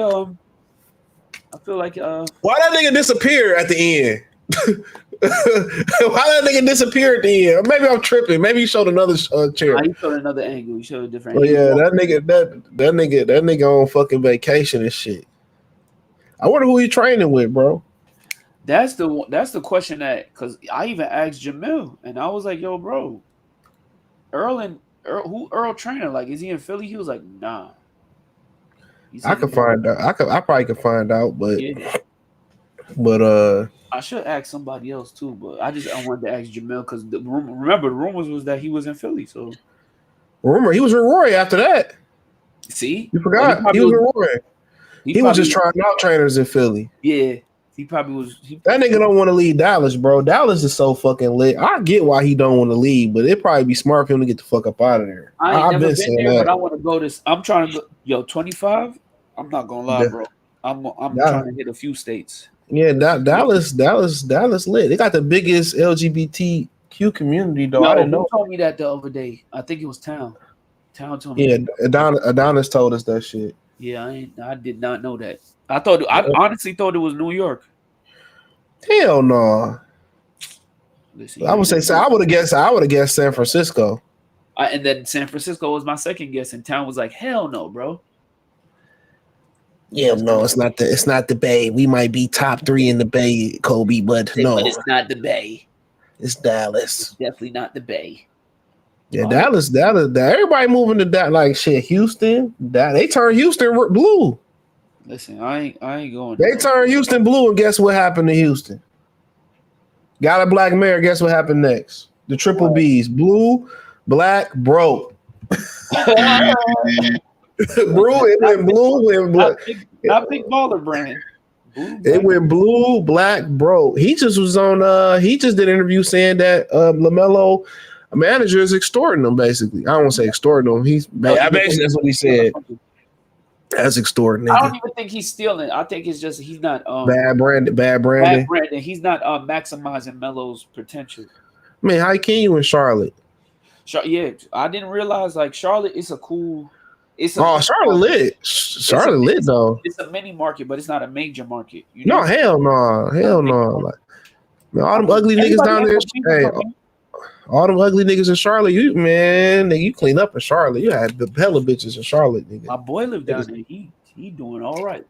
I feel like why that nigga disappear at the end? Why that nigga disappear at the end? Maybe I'm tripping. Maybe he showed another chair. He showed another angle. He showed a different. Oh yeah, that nigga on fucking vacation and shit. I wonder who he training with, bro. That's the question that, because I even asked Jamil and I was like, "Yo, bro, who Earl training? Like, is he in Philly?" He was like, "Nah." I could find out. I probably could find out, but I should ask somebody else too. But I wanted to ask Jamil because remember the rumors was that he was in Philly. So he was with Roy after that. See, you forgot he was with Roy. He was just trying out trainers in Philly. Yeah, he probably was. That nigga don't want to leave Dallas, bro. Dallas is so fucking lit. I get why he don't want to leave, but it'd probably be smart for him to get the fuck up out of there. I've never been there, but I want to go this. I'm trying to go. 25. I'm not gonna lie, bro. I'm trying to hit a few states. Yeah, Dallas lit. They got the biggest LGBTQ community, though. I didn't know. Who told me that the other day? I think it was Town. Town told me. Yeah, Adonis told us that shit. Yeah, I did not know that. I honestly thought it was New York. Hell no. Listen, I would have guessed San Francisco. And then San Francisco was my second guess, and Town was like, hell no, bro. Yeah, no, it's not the Bay. We might be top 3 in the Bay, Kobe, but no. But it's not the Bay. It's Dallas. It's definitely not the Bay. Yeah, Dallas. Everybody moving to that like shit. Houston, they turned Houston blue. Listen, I ain't going. They turned Houston blue, and guess what happened to Houston? Got a black mayor. Guess what happened next? The triple B's: blue, black, broke. It went blue and black. Not big baller brand. It went blue, black, broke. He just was on. He just did an interview saying that LaMelo manager is extorting him. Basically, I don't want to say extorting him. I bet that's what he said. That's extorting. I don't even think he's stealing. I think it's just he's not bad branding. He's not maximizing Melo's potential. Man, how can you in Charlotte? Yeah, I didn't realize like Charlotte is a cool. Charlotte lit. Charlotte lit though. It's a mini market, but it's not a major market. You know? No, hell no. Like, man, all them ugly niggas down there. Hey, all them ugly niggas in Charlotte. You clean up in Charlotte. You had the hella bitches in Charlotte, nigga. My boy lived down there. He doing all right.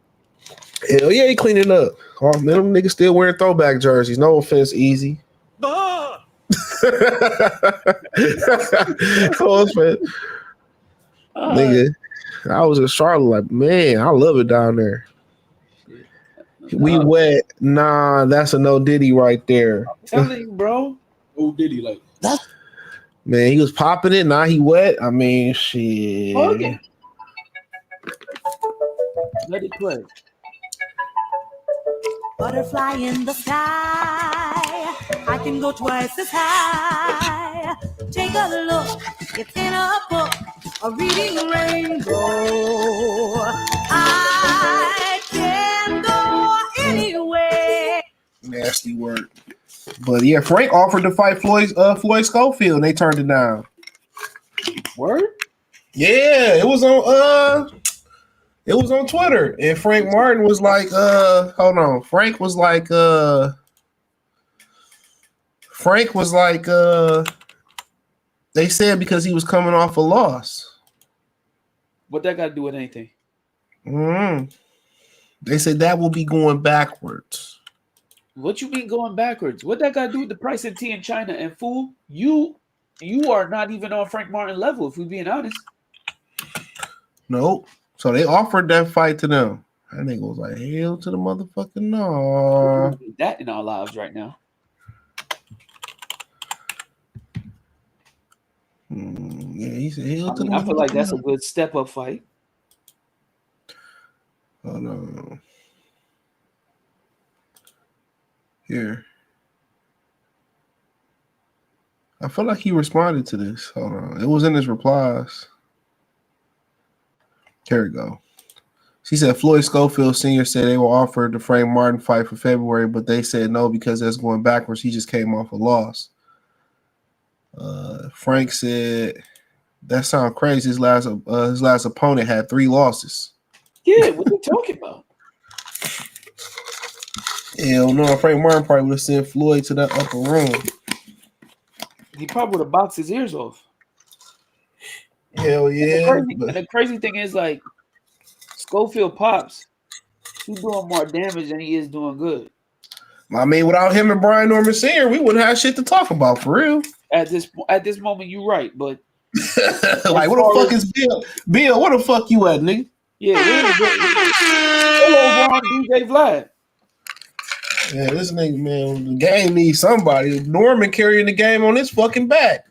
Hell yeah, he cleaning up. Oh man, them niggas still wearing throwback jerseys. No offense, Easy. No offense. Nigga, I was in Charlotte like, man, I love it down there. We wet. Nah, that's a no Diddy right there. I'm telling you, bro. No Diddy, like that. Man, he was popping it. Now he wet. I mean, shit. Okay. Let it play. Butterfly in the sky. I can go twice as high. Take a look. It's in a book. A reading rainbow. I can go anywhere. Nasty word. But yeah, Frank offered to fight Floyd Schofield, and they turned it down. Word? Yeah, it was on Twitter, and Frank Martin was like, hold on. Frank was like, they said because he was coming off a loss. What that got to do with anything? They said that will be going backwards. What you mean going backwards? What that got to do with the price of tea in China? And fool, you are not even on Frank Martin level, if we're being honest. Nope. So they offered that fight to them. That nigga was like, hell to the motherfucking no. That in our lives right now. Yeah, he said hell to the I feel like that's a good step up fight. Hold on. Here. I feel like he responded to this. Hold on. It was in his replies. Here we go. She said Floyd Schofield Sr. said they were offered the Frank Martin fight for February, but they said no because that's going backwards. He just came off a loss. Frank said that sounds crazy. His last opponent had 3 losses. Yeah, what are you talking about? Hell no, Frank Martin probably would have sent Floyd to that upper room. He probably would have boxed his ears off. Hell yeah. And the crazy thing is, like, Schofield pops, he's doing more damage than he is doing good. I mean, without him and Brian Norman Sr., we wouldn't have shit to talk about for real. At this moment, you're right, but like, what the fuck is Bill? Bill, where the fuck you at, nigga? Yeah, hello, Ron, DJ Vlad. Yeah, this nigga, man, the game needs somebody. Norman carrying the game on his fucking back.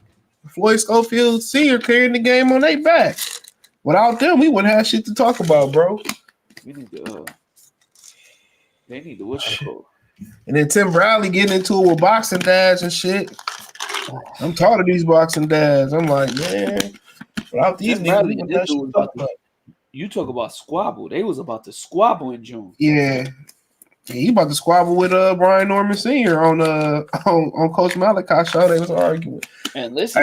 Floyd Schofield Sr. carrying the game on their back. Without them, we wouldn't have shit to talk about, bro. We need to. They need to whistle. And then Tim Bradley getting into it with boxing dads and shit. I'm tired of these boxing dads. I'm like, man, without these niggas, we wouldn't have shit to talk about. You talk about squabble. They was about to squabble in June. Yeah. He about to squabble with Brian Norman Sr. on Coach Malachi's show. They was arguing. And listen,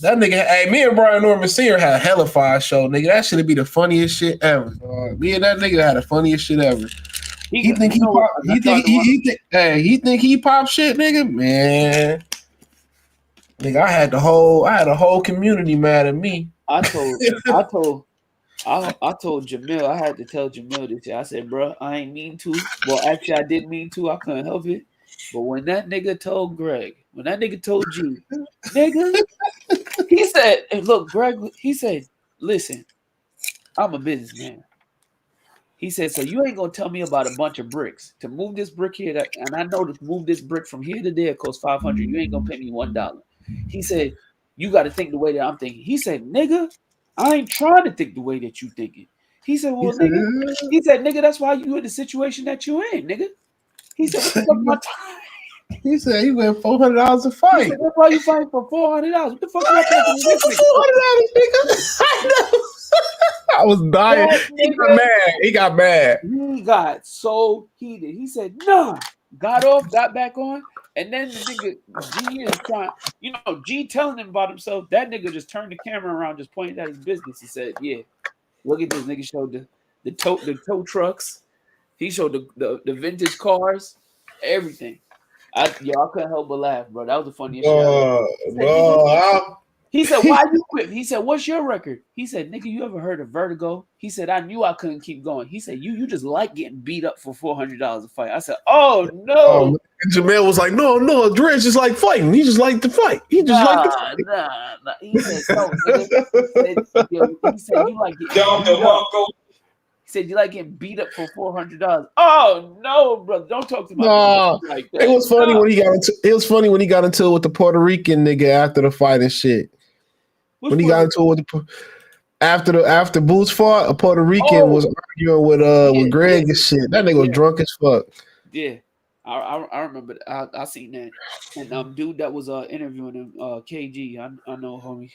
that nigga, hey, me and Brian Norman Sr. had a hella fire show, nigga. That should be the funniest shit ever. Me and that nigga had the funniest shit ever. He think he pop shit, nigga. Man, nigga, I had a whole community mad at me. I told Jamil, I had to tell Jamil this shit. I said, bro, I ain't mean to. Well, actually, I did mean to. I couldn't help it. But when that nigga told Greg, when that nigga told you, nigga, he said, and look, Greg, he said, listen, I'm a businessman. He said, so you ain't going to tell me about a bunch of bricks. To move this brick here, and I know to move this brick from here to there costs $500. You ain't going to pay me $1. He said, you got to think the way that I'm thinking. He said, nigga, I ain't trying to think the way that you thinking. He said, well, nigga, that's why you in the situation that you in, nigga. He said, what the fuck my time? He said he went $400 a fight. He said, that's why you fighting for $400. What the fuck you talking $400, nigga? I was dying. He got mad. He got so heated. He said, nah. Got off, got back on. And then the nigga, G is trying, G telling him about himself. That nigga just turned the camera around, just pointed at his business. He said, yeah, look at this nigga showed the tow trucks. He showed the vintage cars, everything. I couldn't help but laugh, bro. That was the funniest shit. He said, why you quit? He said, what's your record? He said, nigga, you ever heard of vertigo? He said, I knew I couldn't keep going. He said, you just like getting beat up for $400 a fight. I said, oh, no. And Jamel was like, no, Dredge just like fighting. He just like to fight. He just like to fight. Nah. He said, no, nigga. He said, you like getting beat up. He said, you like getting beat up for $400. Oh, no, brother. Don't talk to my like that. It was funny when he got into it with the Puerto Rican nigga after the fight and shit. When he got into it with after Boots fought, a Puerto Rican was arguing with Greg and shit. That nigga was drunk as fuck. Yeah, I remember. I seen that. And dude that was interviewing him, KG. I know, homie.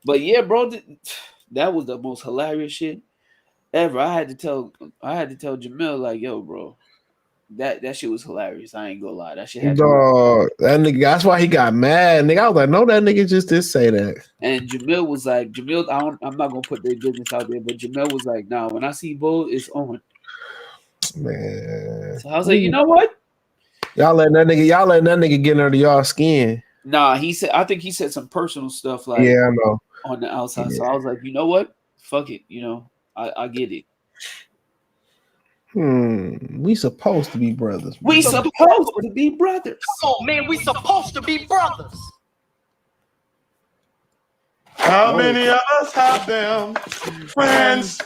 But yeah, bro, that was the most hilarious shit ever. I had to tell Jamil, like, yo, bro. That shit was hilarious. I ain't gonna lie. That shit had that nigga. That's why he got mad, nigga. I was like, no, that nigga just did say that. And Jamil was like, I'm not gonna put their business out there, but Jamil was like, nah, when I see Bull, it's on. Man. So I was like, you know what? Y'all letting that nigga get under y'all skin. Nah, I think he said some personal stuff like I know on the outside. Yeah. So I was like, you know what? Fuck it. I get it. We supposed to be brothers. Man. We supposed to be brothers. Come on, man. We supposed to be brothers. How many of us have them friends?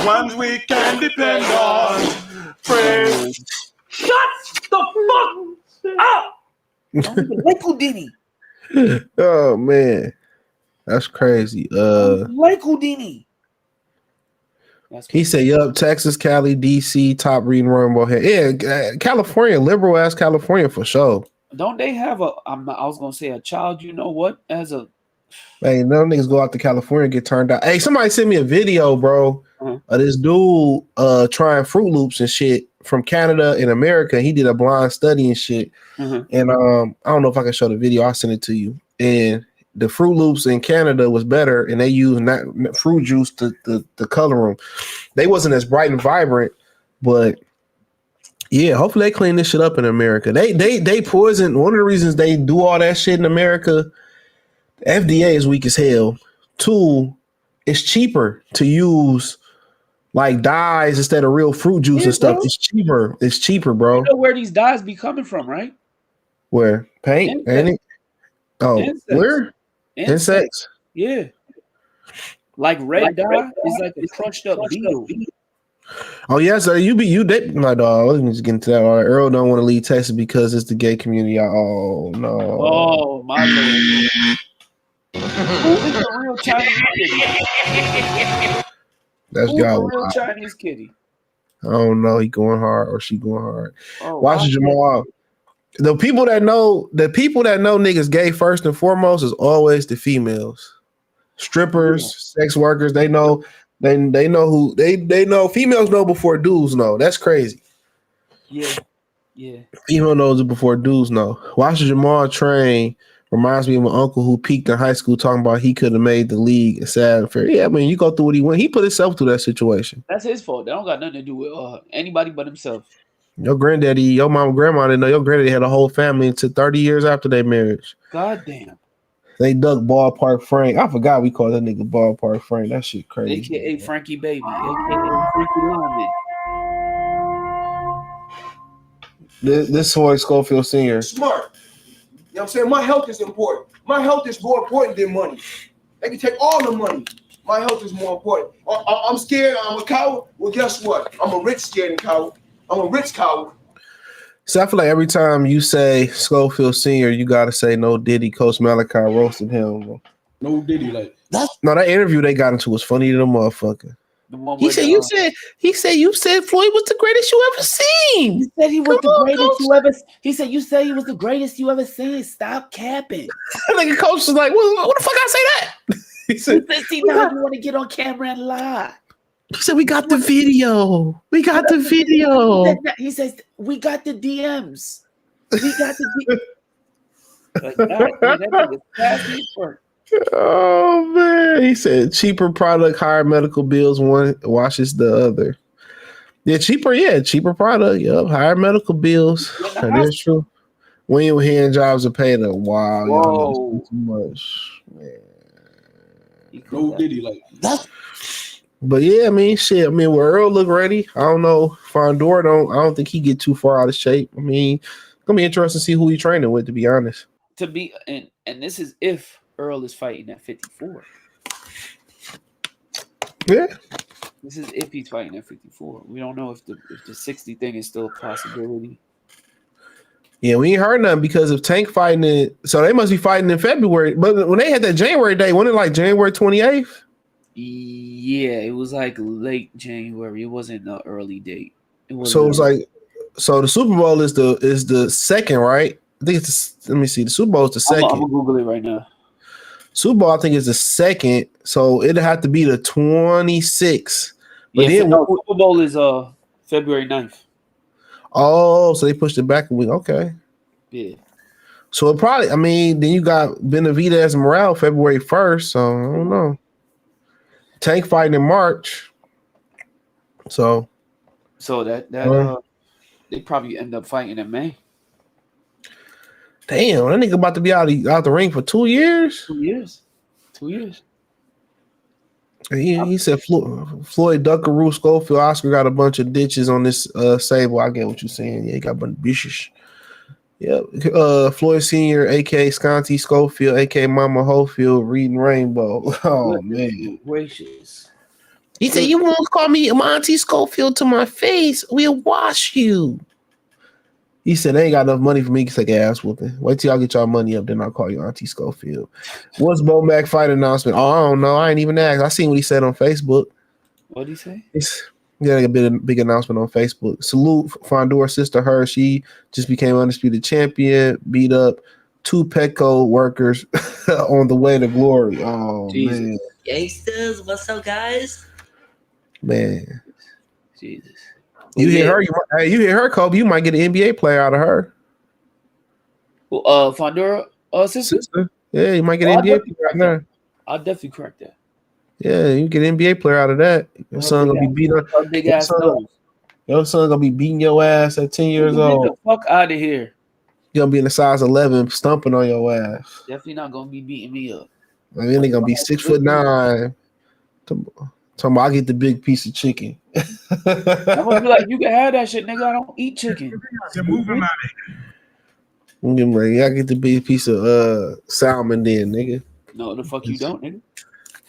Ones we can depend on. Friends. Shut the fuck up. Like Houdini. Oh man, that's crazy. Like Houdini. He said, "Yup, Texas, Cali, DC, top reading rainbow head. Yeah, California, liberal ass California for sure. Don't they have a? I was gonna say a child. You know what? As a Hey, none niggas go out to California and get turned out. Hey, somebody sent me a video, bro, of this dude trying Fruit Loops and shit from Canada and America. He did a blind study and shit. And I don't know if I can show the video. I'll send it to you. And the Fruit Loops in Canada was better, and they used not fruit juice to color them. They wasn't as bright and vibrant, but yeah, hopefully they clean this shit up in America. They poison. One of the reasons they do all that shit in America, FDA is weak as hell. 2, it's cheaper to use like dyes instead of real fruit juice and stuff. Bro. It's cheaper, bro. You know where these dyes be coming from, right? Where? Paint? Ain't it? Oh, Insects. where? Insects. Yeah. Like red dye is like a crushed up beetle. Oh yeah, so my dog. Let me just get into that. All right, Earl don't want to leave Texas because it's the gay community. Oh no. Oh my lord. Who is the real Chinese kitty? That's Who's God. the real Chinese kitty? I don't know. He going hard or she going hard. Oh, Watch it, Jamal. The people that know niggas gay first and foremost is always the females. Strippers, sex workers, they know who they know. Females know before dudes know. That's crazy. Yeah. Female knows it before dudes know. Watching Jamal train reminds me of my uncle who peaked in high school talking about he could have made the league and sad and fair. Yeah, I mean, you go through what he went. He put himself through that situation. That's his fault. That don't got nothing to do with anybody but himself. Your granddaddy, your mom, grandma didn't know your granddaddy had a whole family until 30 years after their marriage. God damn. They ducked Ballpark Frank. I forgot we called that nigga Ballpark Frank. That shit crazy. AKA Frankie Baby. AKA Frankie Lyman. This boy Schofield Sr. Smart. You know what I'm saying? My health is important. My health is more important than money. They can take all the money. My health is more important. I'm scared. I'm a coward. Well, guess what? I'm a rich scared coward. I'm a rich coward. So I feel like every time you say Schofield Sr., you gotta say no Diddy. Coach Malachi roasted him. Bro. No Diddy, like that interview they got into was funny to the motherfucker. He said you said Floyd was the greatest you ever seen. He said he was the greatest you ever. He said you said he was the greatest you ever seen. Stop capping. Like the coach was like, what the fuck I say that? He said, see now you want to get on camera and lie. He said we got the video. We got the video. He says we got the DMs. We got the like that nigga for. Oh man, he said cheaper product, higher medical bills. One washes the other. Yeah, cheaper product. Yep, higher medical bills. That is true. When your hand jobs are paid up, wow, y'all too much. Man. No Diddy, like that's. But yeah, I mean, shit. I mean, will Earl look ready? I don't know. Fundora I don't think he get too far out of shape. I mean, it's gonna be interesting to see who he training with. To be honest, and this is if Earl is fighting at 54. Yeah. This is if he's fighting at 54. We don't know if the 60 thing is still a possibility. Yeah, we ain't heard nothing because of Tank fighting it. So they must be fighting in February. But when they had that January day, wasn't it like January 28th? Yeah, it was like late January. It wasn't an early date. So it was like, so the Super Bowl is the second, right? I think it's let me see. The Super Bowl is the second. I'm gonna Google it right now. Super Bowl, I think, is the second, so it'd have to be the 26th. But yeah, then Super Bowl is February 9th. Oh, so they pushed it back a week. Okay. Yeah. So it probably, I mean, then you got Benavidez and Morale February 1st, so I don't know. Tank fighting in March. So that they probably end up fighting in May. Damn, that nigga about to be out the ring for 2 years? 2 years. 2 years. He said Floyd, Duckaroo, Schofield, Oscar got a bunch of ditches on this Sable. I get what you're saying. Yeah, he got a bunch of bitches. Yep. Floyd Sr., a.k.a. Sconti, Schofield, a.k.a. Mama Hofield, reading Rainbow. Oh, man. Gracious. He said, you won't call me Monty Schofield to my face. We'll wash you. He said, they ain't got enough money for me to take an ass whooping. Wait till y'all get y'all money up, then I'll call you Auntie Schofield. What's Bo Mac fight announcement? Oh, I don't know. I ain't even asked. I seen what he said on Facebook. What'd he say? Yeah, like a big announcement on Facebook. Salute Fundora's sister. She just became undisputed champion. Beat up 2 Petco workers on the way to glory. Oh Jesus. man, Gangsters, what's up, guys? man. Jesus. You hear her? You hear her, Kobe? You might get an NBA player out of her. Fundora, sister. Yeah, you might get an NBA player out of her. I'll definitely correct that. Yeah, you get an NBA player out of that. Your son gonna be beating up. Big ass nose. Your son gonna be beating your ass at 10 years old. Get the fuck out of here. You're gonna be in the size 11, stumping on your ass. Definitely not gonna be beating me up. Like, then they gonna be 6'9". Talking about I get the big piece of chicken. I'm gonna be like, you can have that shit, nigga. I don't eat chicken. I'm getting ready. I get the big piece of salmon then, nigga. No, the fuck you don't, nigga.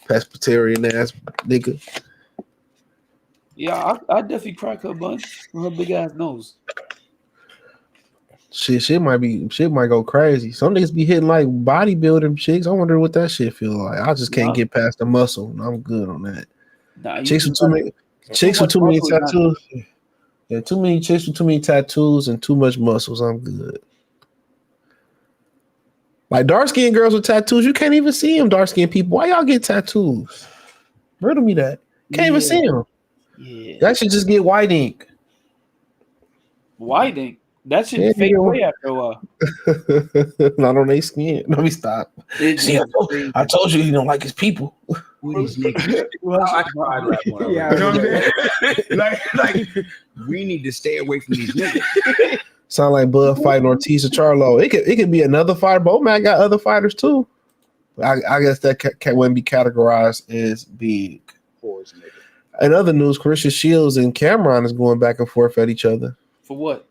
Pescatarian ass nigga. Yeah, I definitely crack her bun with her big ass nose. Shit might go crazy. Some niggas be hitting like bodybuilding chicks. I wonder what that shit feel like. I just can't get past the muscle. I'm good on that. Nah, chicks with too many tattoos. Yeah, too many chicks with too many tattoos and too much muscles. I'm good. Like dark-skinned girls with tattoos, you can't even see them. Dark-skinned people, why y'all get tattoos? Riddle me that. Can't even see them. Yeah. That should just get white ink. White ink? That should fade away after a while. Not on their skin. Let me stop. See, I told you don't like his people. Like we need to stay away from these niggas. Sound like Bud fighting Ortiz or Charlo. It could be another fighter. Both man got other fighters too. I guess that wouldn't be categorized as big. In other news, Carissa Shields and Cameron is going back and forth at each other. For what?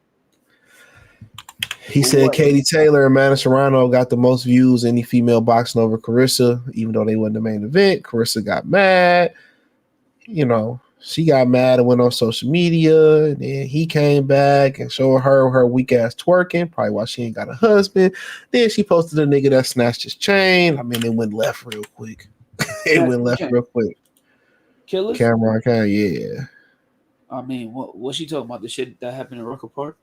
He said Katie Taylor and Amanda Serrano got the most views any female boxing over Carissa, even though they wasn't the main event. Carissa got mad. You know, she got mad and went on social media. And then he came back and showed her weak ass twerking, probably why she ain't got a husband. Then she posted a nigga that snatched his chain. I mean, it went left real quick. Real quick. Killers? Cameron Khan, yeah. I mean, what she talking about? The shit that happened in Rucker Park?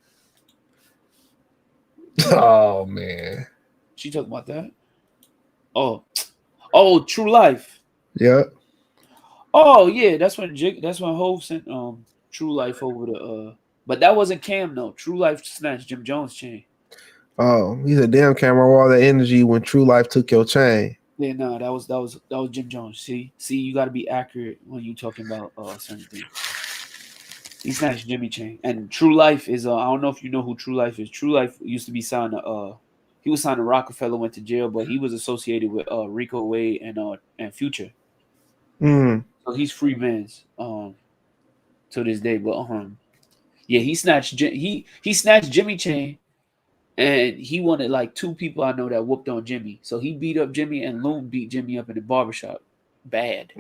Oh man, she talking about that. Oh, True Life. Yeah. Oh yeah, that's when Hov sent True Life over to but that wasn't Cam though. True Life snatched Jim Jones' chain. Oh, he said, "Damn, Cameron, all that energy when True Life took your chain." Yeah, no, that was Jim Jones. See, you got to be accurate when you talking about certain things. He snatched Jimmy chain, and True Life is I don't know if you know who True Life is. True Life used to be signed to he was signed to Rockefeller, went to jail, but he was associated with Rico Wade and Future. Mm. So he's free man's to this day. But yeah, he snatched Jimmy chain, and he wanted like 2 people I know that whooped on Jimmy. So he beat up Jimmy, and Loon beat Jimmy up in the barbershop. Bad.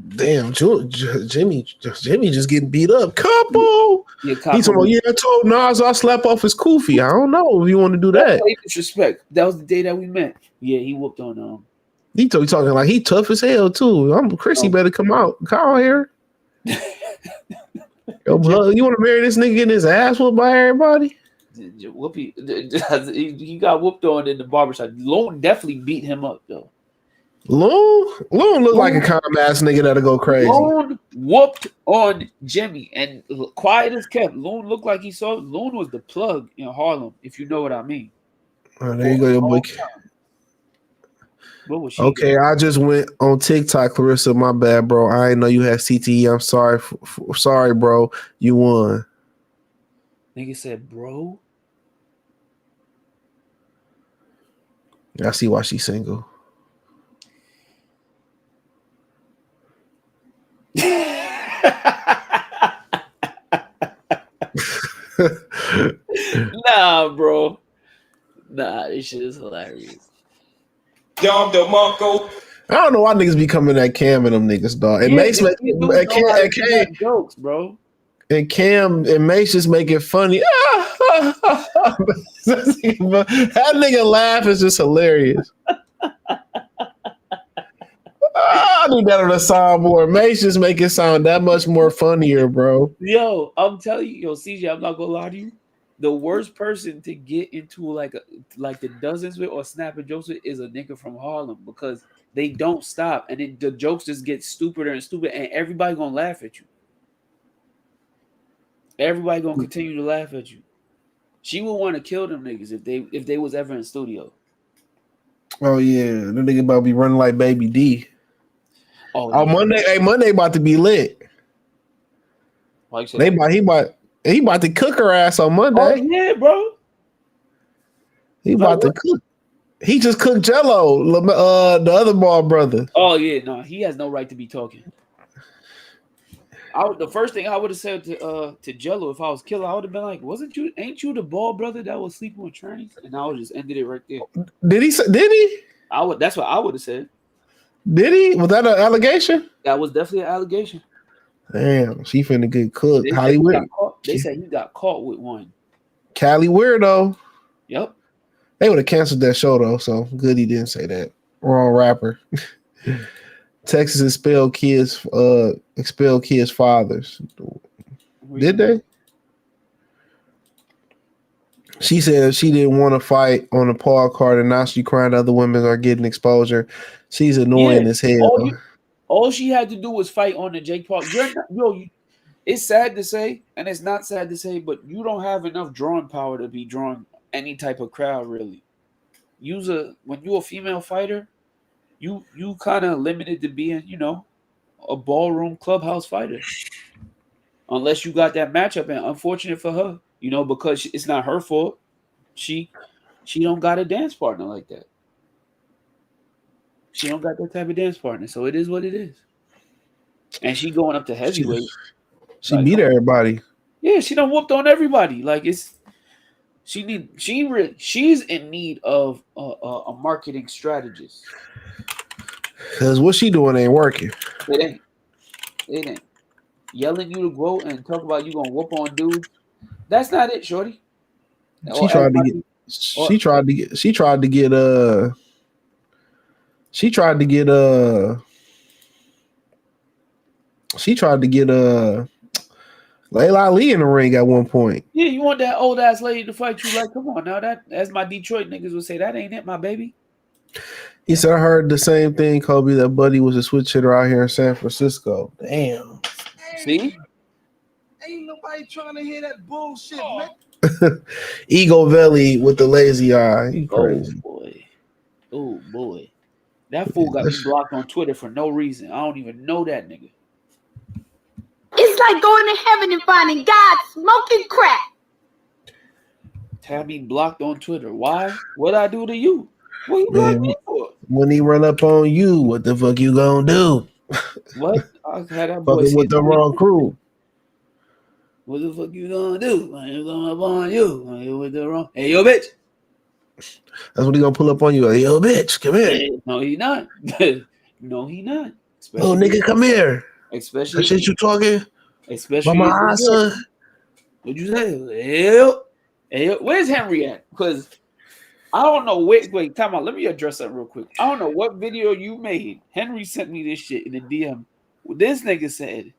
Damn, Jimmy just getting beat up. Capo. Yeah, He's talking about, I told Nas I slept off his kufi. I don't know if you want to do that. Disrespect. That was the day that we met. Yeah, he whooped on He talking like he tough as hell too. He better come out. Call here. Yo, blood, you want to marry this nigga getting his ass whooped by everybody? He got whooped on in the barbershop. Loon definitely beat him up though. Loon look like a calm ass nigga that'll go crazy. Loon whooped on Jimmy, and quiet as kept. Loon looked like he saw. Loon was the plug in Harlem, if you know what I mean. Oh, there you go, your boy. What was she? Okay, I just went on TikTok, Clarissa. My bad, bro. I didn't know you had CTE. I'm sorry. Sorry, bro. You won. Nigga said, bro. I see why she's single. Nah, bro. Nah, this shit is hilarious. Dom DeMarco. I don't know why niggas be coming at Cam and them niggas, dog. And Mace make jokes, bro. And Cam and Mace just make it funny. That nigga laugh is just hilarious. I need that on the soundboard. Mace just make it sound that much more funnier, bro. Yo, I'm telling you, CJ, I'm not gonna lie to you. The worst person to get into like the dozens with or snapping jokes with is a nigga from Harlem because they don't stop and the jokes just get stupider and stupider and everybody gonna laugh at you. Everybody gonna continue to laugh at you. She would want to kill them niggas if they was ever in studio. Oh yeah, the nigga about to be running like Baby D. Oh yeah. Monday about to be lit. Like he about to cook her ass on Monday. Oh yeah, bro. He about to cook. He just cooked Jello, the other ball brother. Oh yeah, no, he has no right to be talking. The first thing I would have said to Jello if I was killer, I would have been like, ain't you the ball brother that was sleeping with trannies? And I would just ended it right there. Did he? That's what I would have said. Did he? Was that an allegation? That was definitely an allegation. Damn, she finna get cooked. Hollywood. They said he got caught with one. Cali Weirdo. Yep. They would have canceled that show though, so good he didn't say that. Wrong rapper. Texas expelled kids' fathers. Did they? She said she didn't want to fight on the Paul card, and now she crying other women are getting exposure. She's annoying as hell. All she had to do was fight on the Jake Paul. It's sad to say, and it's not sad to say, but you don't have enough drawing power to be drawing any type of crowd, really. When you're a female fighter, you kind of limited to being, a ballroom clubhouse fighter. Unless you got that matchup, and unfortunate for her, because it's not her fault. She don't got a dance partner like that. She don't got that type of dance partner, so it is what it is. And she going up to heavyweight. She beat everybody. Yeah, she done whooped on everybody. Like she's in need of a marketing strategist. Cause what she doing ain't working. It ain't. Yelling you to go and talk about you gonna whoop on dudes. That's not it, shorty. She tried to get Layla Ali in the ring at one point. Yeah, you want that old ass lady to fight you? Like, come on now. As my Detroit niggas would say, that ain't it, my baby. He said, I heard the same thing, Kobe, that Buddy was a switch hitter out here in San Francisco. Damn. See? Ain't nobody trying to hear that bullshit, man. Ego Valley with the lazy eye. You crazy. Oh boy. That fool got me blocked on Twitter for no reason. I don't even know that nigga. It's like going to heaven and finding God smoking crack. Have me blocked on Twitter. Why? What'd I do to you? What you blocked me for? When he run up on you, what the fuck you gonna do? What? I had that boy fucking with the wrong crew. What the fuck you gonna do? I ain't going up on you. With the wrong. Hey, yo, bitch. That's what he gonna pull up on you. Hey, yo, bitch, come here. No, he not. No, he not. Oh, nigga, come here. Especially that shit you talking. Especially by my eyes, son. What'd you say? Hey, where's Henry at? Because I don't know. Wait, time out. Let me address that real quick. I don't know what video you made. Henry sent me this shit in the DM. This nigga said,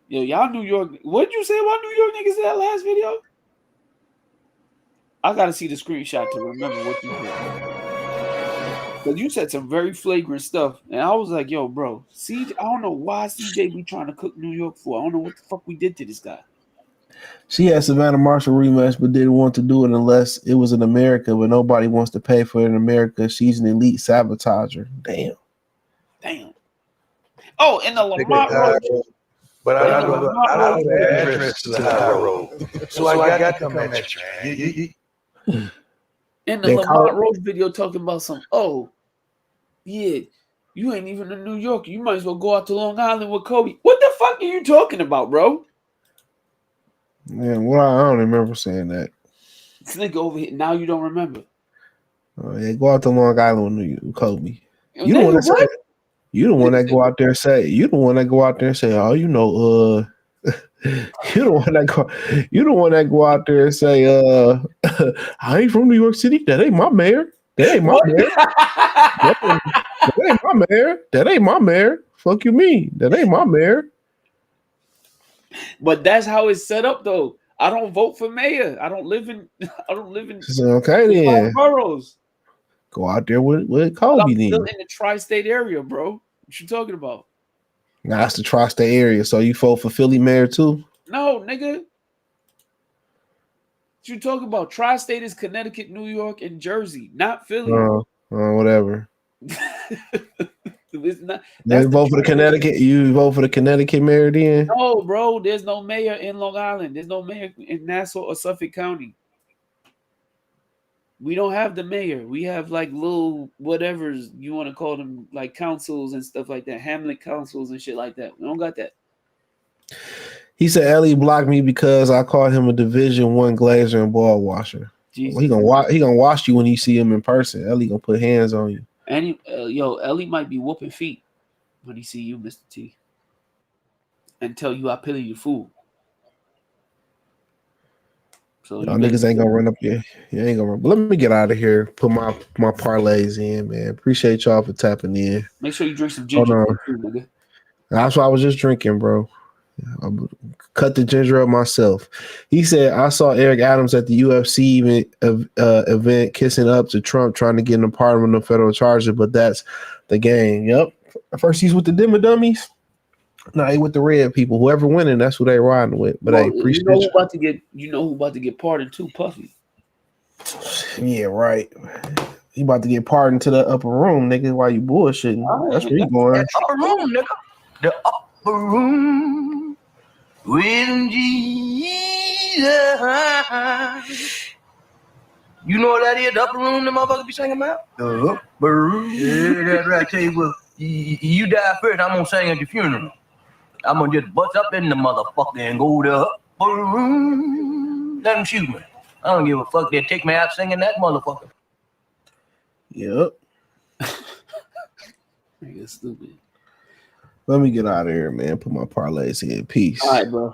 yo, y'all New York. What'd you say about New York niggas in that last video? I gotta see the screenshot to remember what you said. Because you said some very flagrant stuff. And I was like, yo, bro, CJ, I don't know why CJ be trying to cook New York for. I don't know what the fuck we did to this guy. She had Savannah Marshall rematch, but didn't want to do it unless it was in America, but nobody wants to pay for it in America. She's an elite sabotager. Damn. Oh, in the Lamont Road. But I don't know the address to the high road. So I got to come at you. In the Lamont Road video talking about yeah, you ain't even in New York. You might as well go out to Long Island with Kobe. What the fuck are you talking about, bro? Man, well, I don't remember saying that. This nigga over here, now you don't remember. Oh, yeah, go out to Long Island with Kobe. You don't want to say. You the one that go out there and say. You the one that go out there and say, oh, you the one that go out there and say, I ain't from New York City. That ain't my mayor. That ain't my mayor. That ain't my mayor. That ain't my mayor. Fuck you mean? That ain't my mayor. But that's how it's set up, though. I don't vote for mayor. I don't live in. Okay then. Boroughs. Go out there with I'm Kobe then. still in the tri-state area, bro. What you talking about? Nah, that's the tri-state area. So you vote for Philly mayor too? No, nigga. What you talking about? Tri-state is Connecticut, New York, and Jersey, not Philly. Whatever. It's not. You vote for the Connecticut. You vote for the Connecticut mayor then? No, bro. There's no mayor in Long Island. There's no mayor in Nassau or Suffolk County. We don't have the mayor. We have like little whatevers you want to call them, like councils and stuff like that, hamlet councils and shit like that. We don't got that. He said Ellie blocked me because I called him a Division I glazer and ball washer. Well, he gonna wash you when you see him in person. Ellie gonna put hands on you. And Ellie might be whooping feet when he see you, Mr. T, and tell you I pity your food. So y'all niggas ain't gonna run up here. You ain't gonna run. But let me get out of here. Put my parlays in, man. Appreciate y'all for tapping in. Make sure you drink some ginger too, nigga. That's what I was just drinking, bro. I cut the ginger up myself. He said, I saw Eric Adams at the UFC event kissing up to Trump, trying to get an pardon on the federal charges, but that's the game. Yep. First he's with the Dimmer Dummies. No, he with the red people. Whoever winning, that's who they riding with. But I appreciate who about to get pardoned too, Puffy. Yeah, right. He about to get pardoned to the upper room, nigga, while you bullshitting. That's where he going. Upper room, nigga. The upper room with Jesus. You know what that is? The upper room the motherfucker be singing about? The upper room. Yeah, that's right. Tell you what, you die first, I'm gonna sing at your funeral. I'm gonna just bust up in the motherfucker and go to the upper room. Let them shoot me. I don't give a fuck. They'll take me out singing that motherfucker. Yep. Nigga stupid. Let me get out of here, man. Put my parlays in. Peace. All right, bro.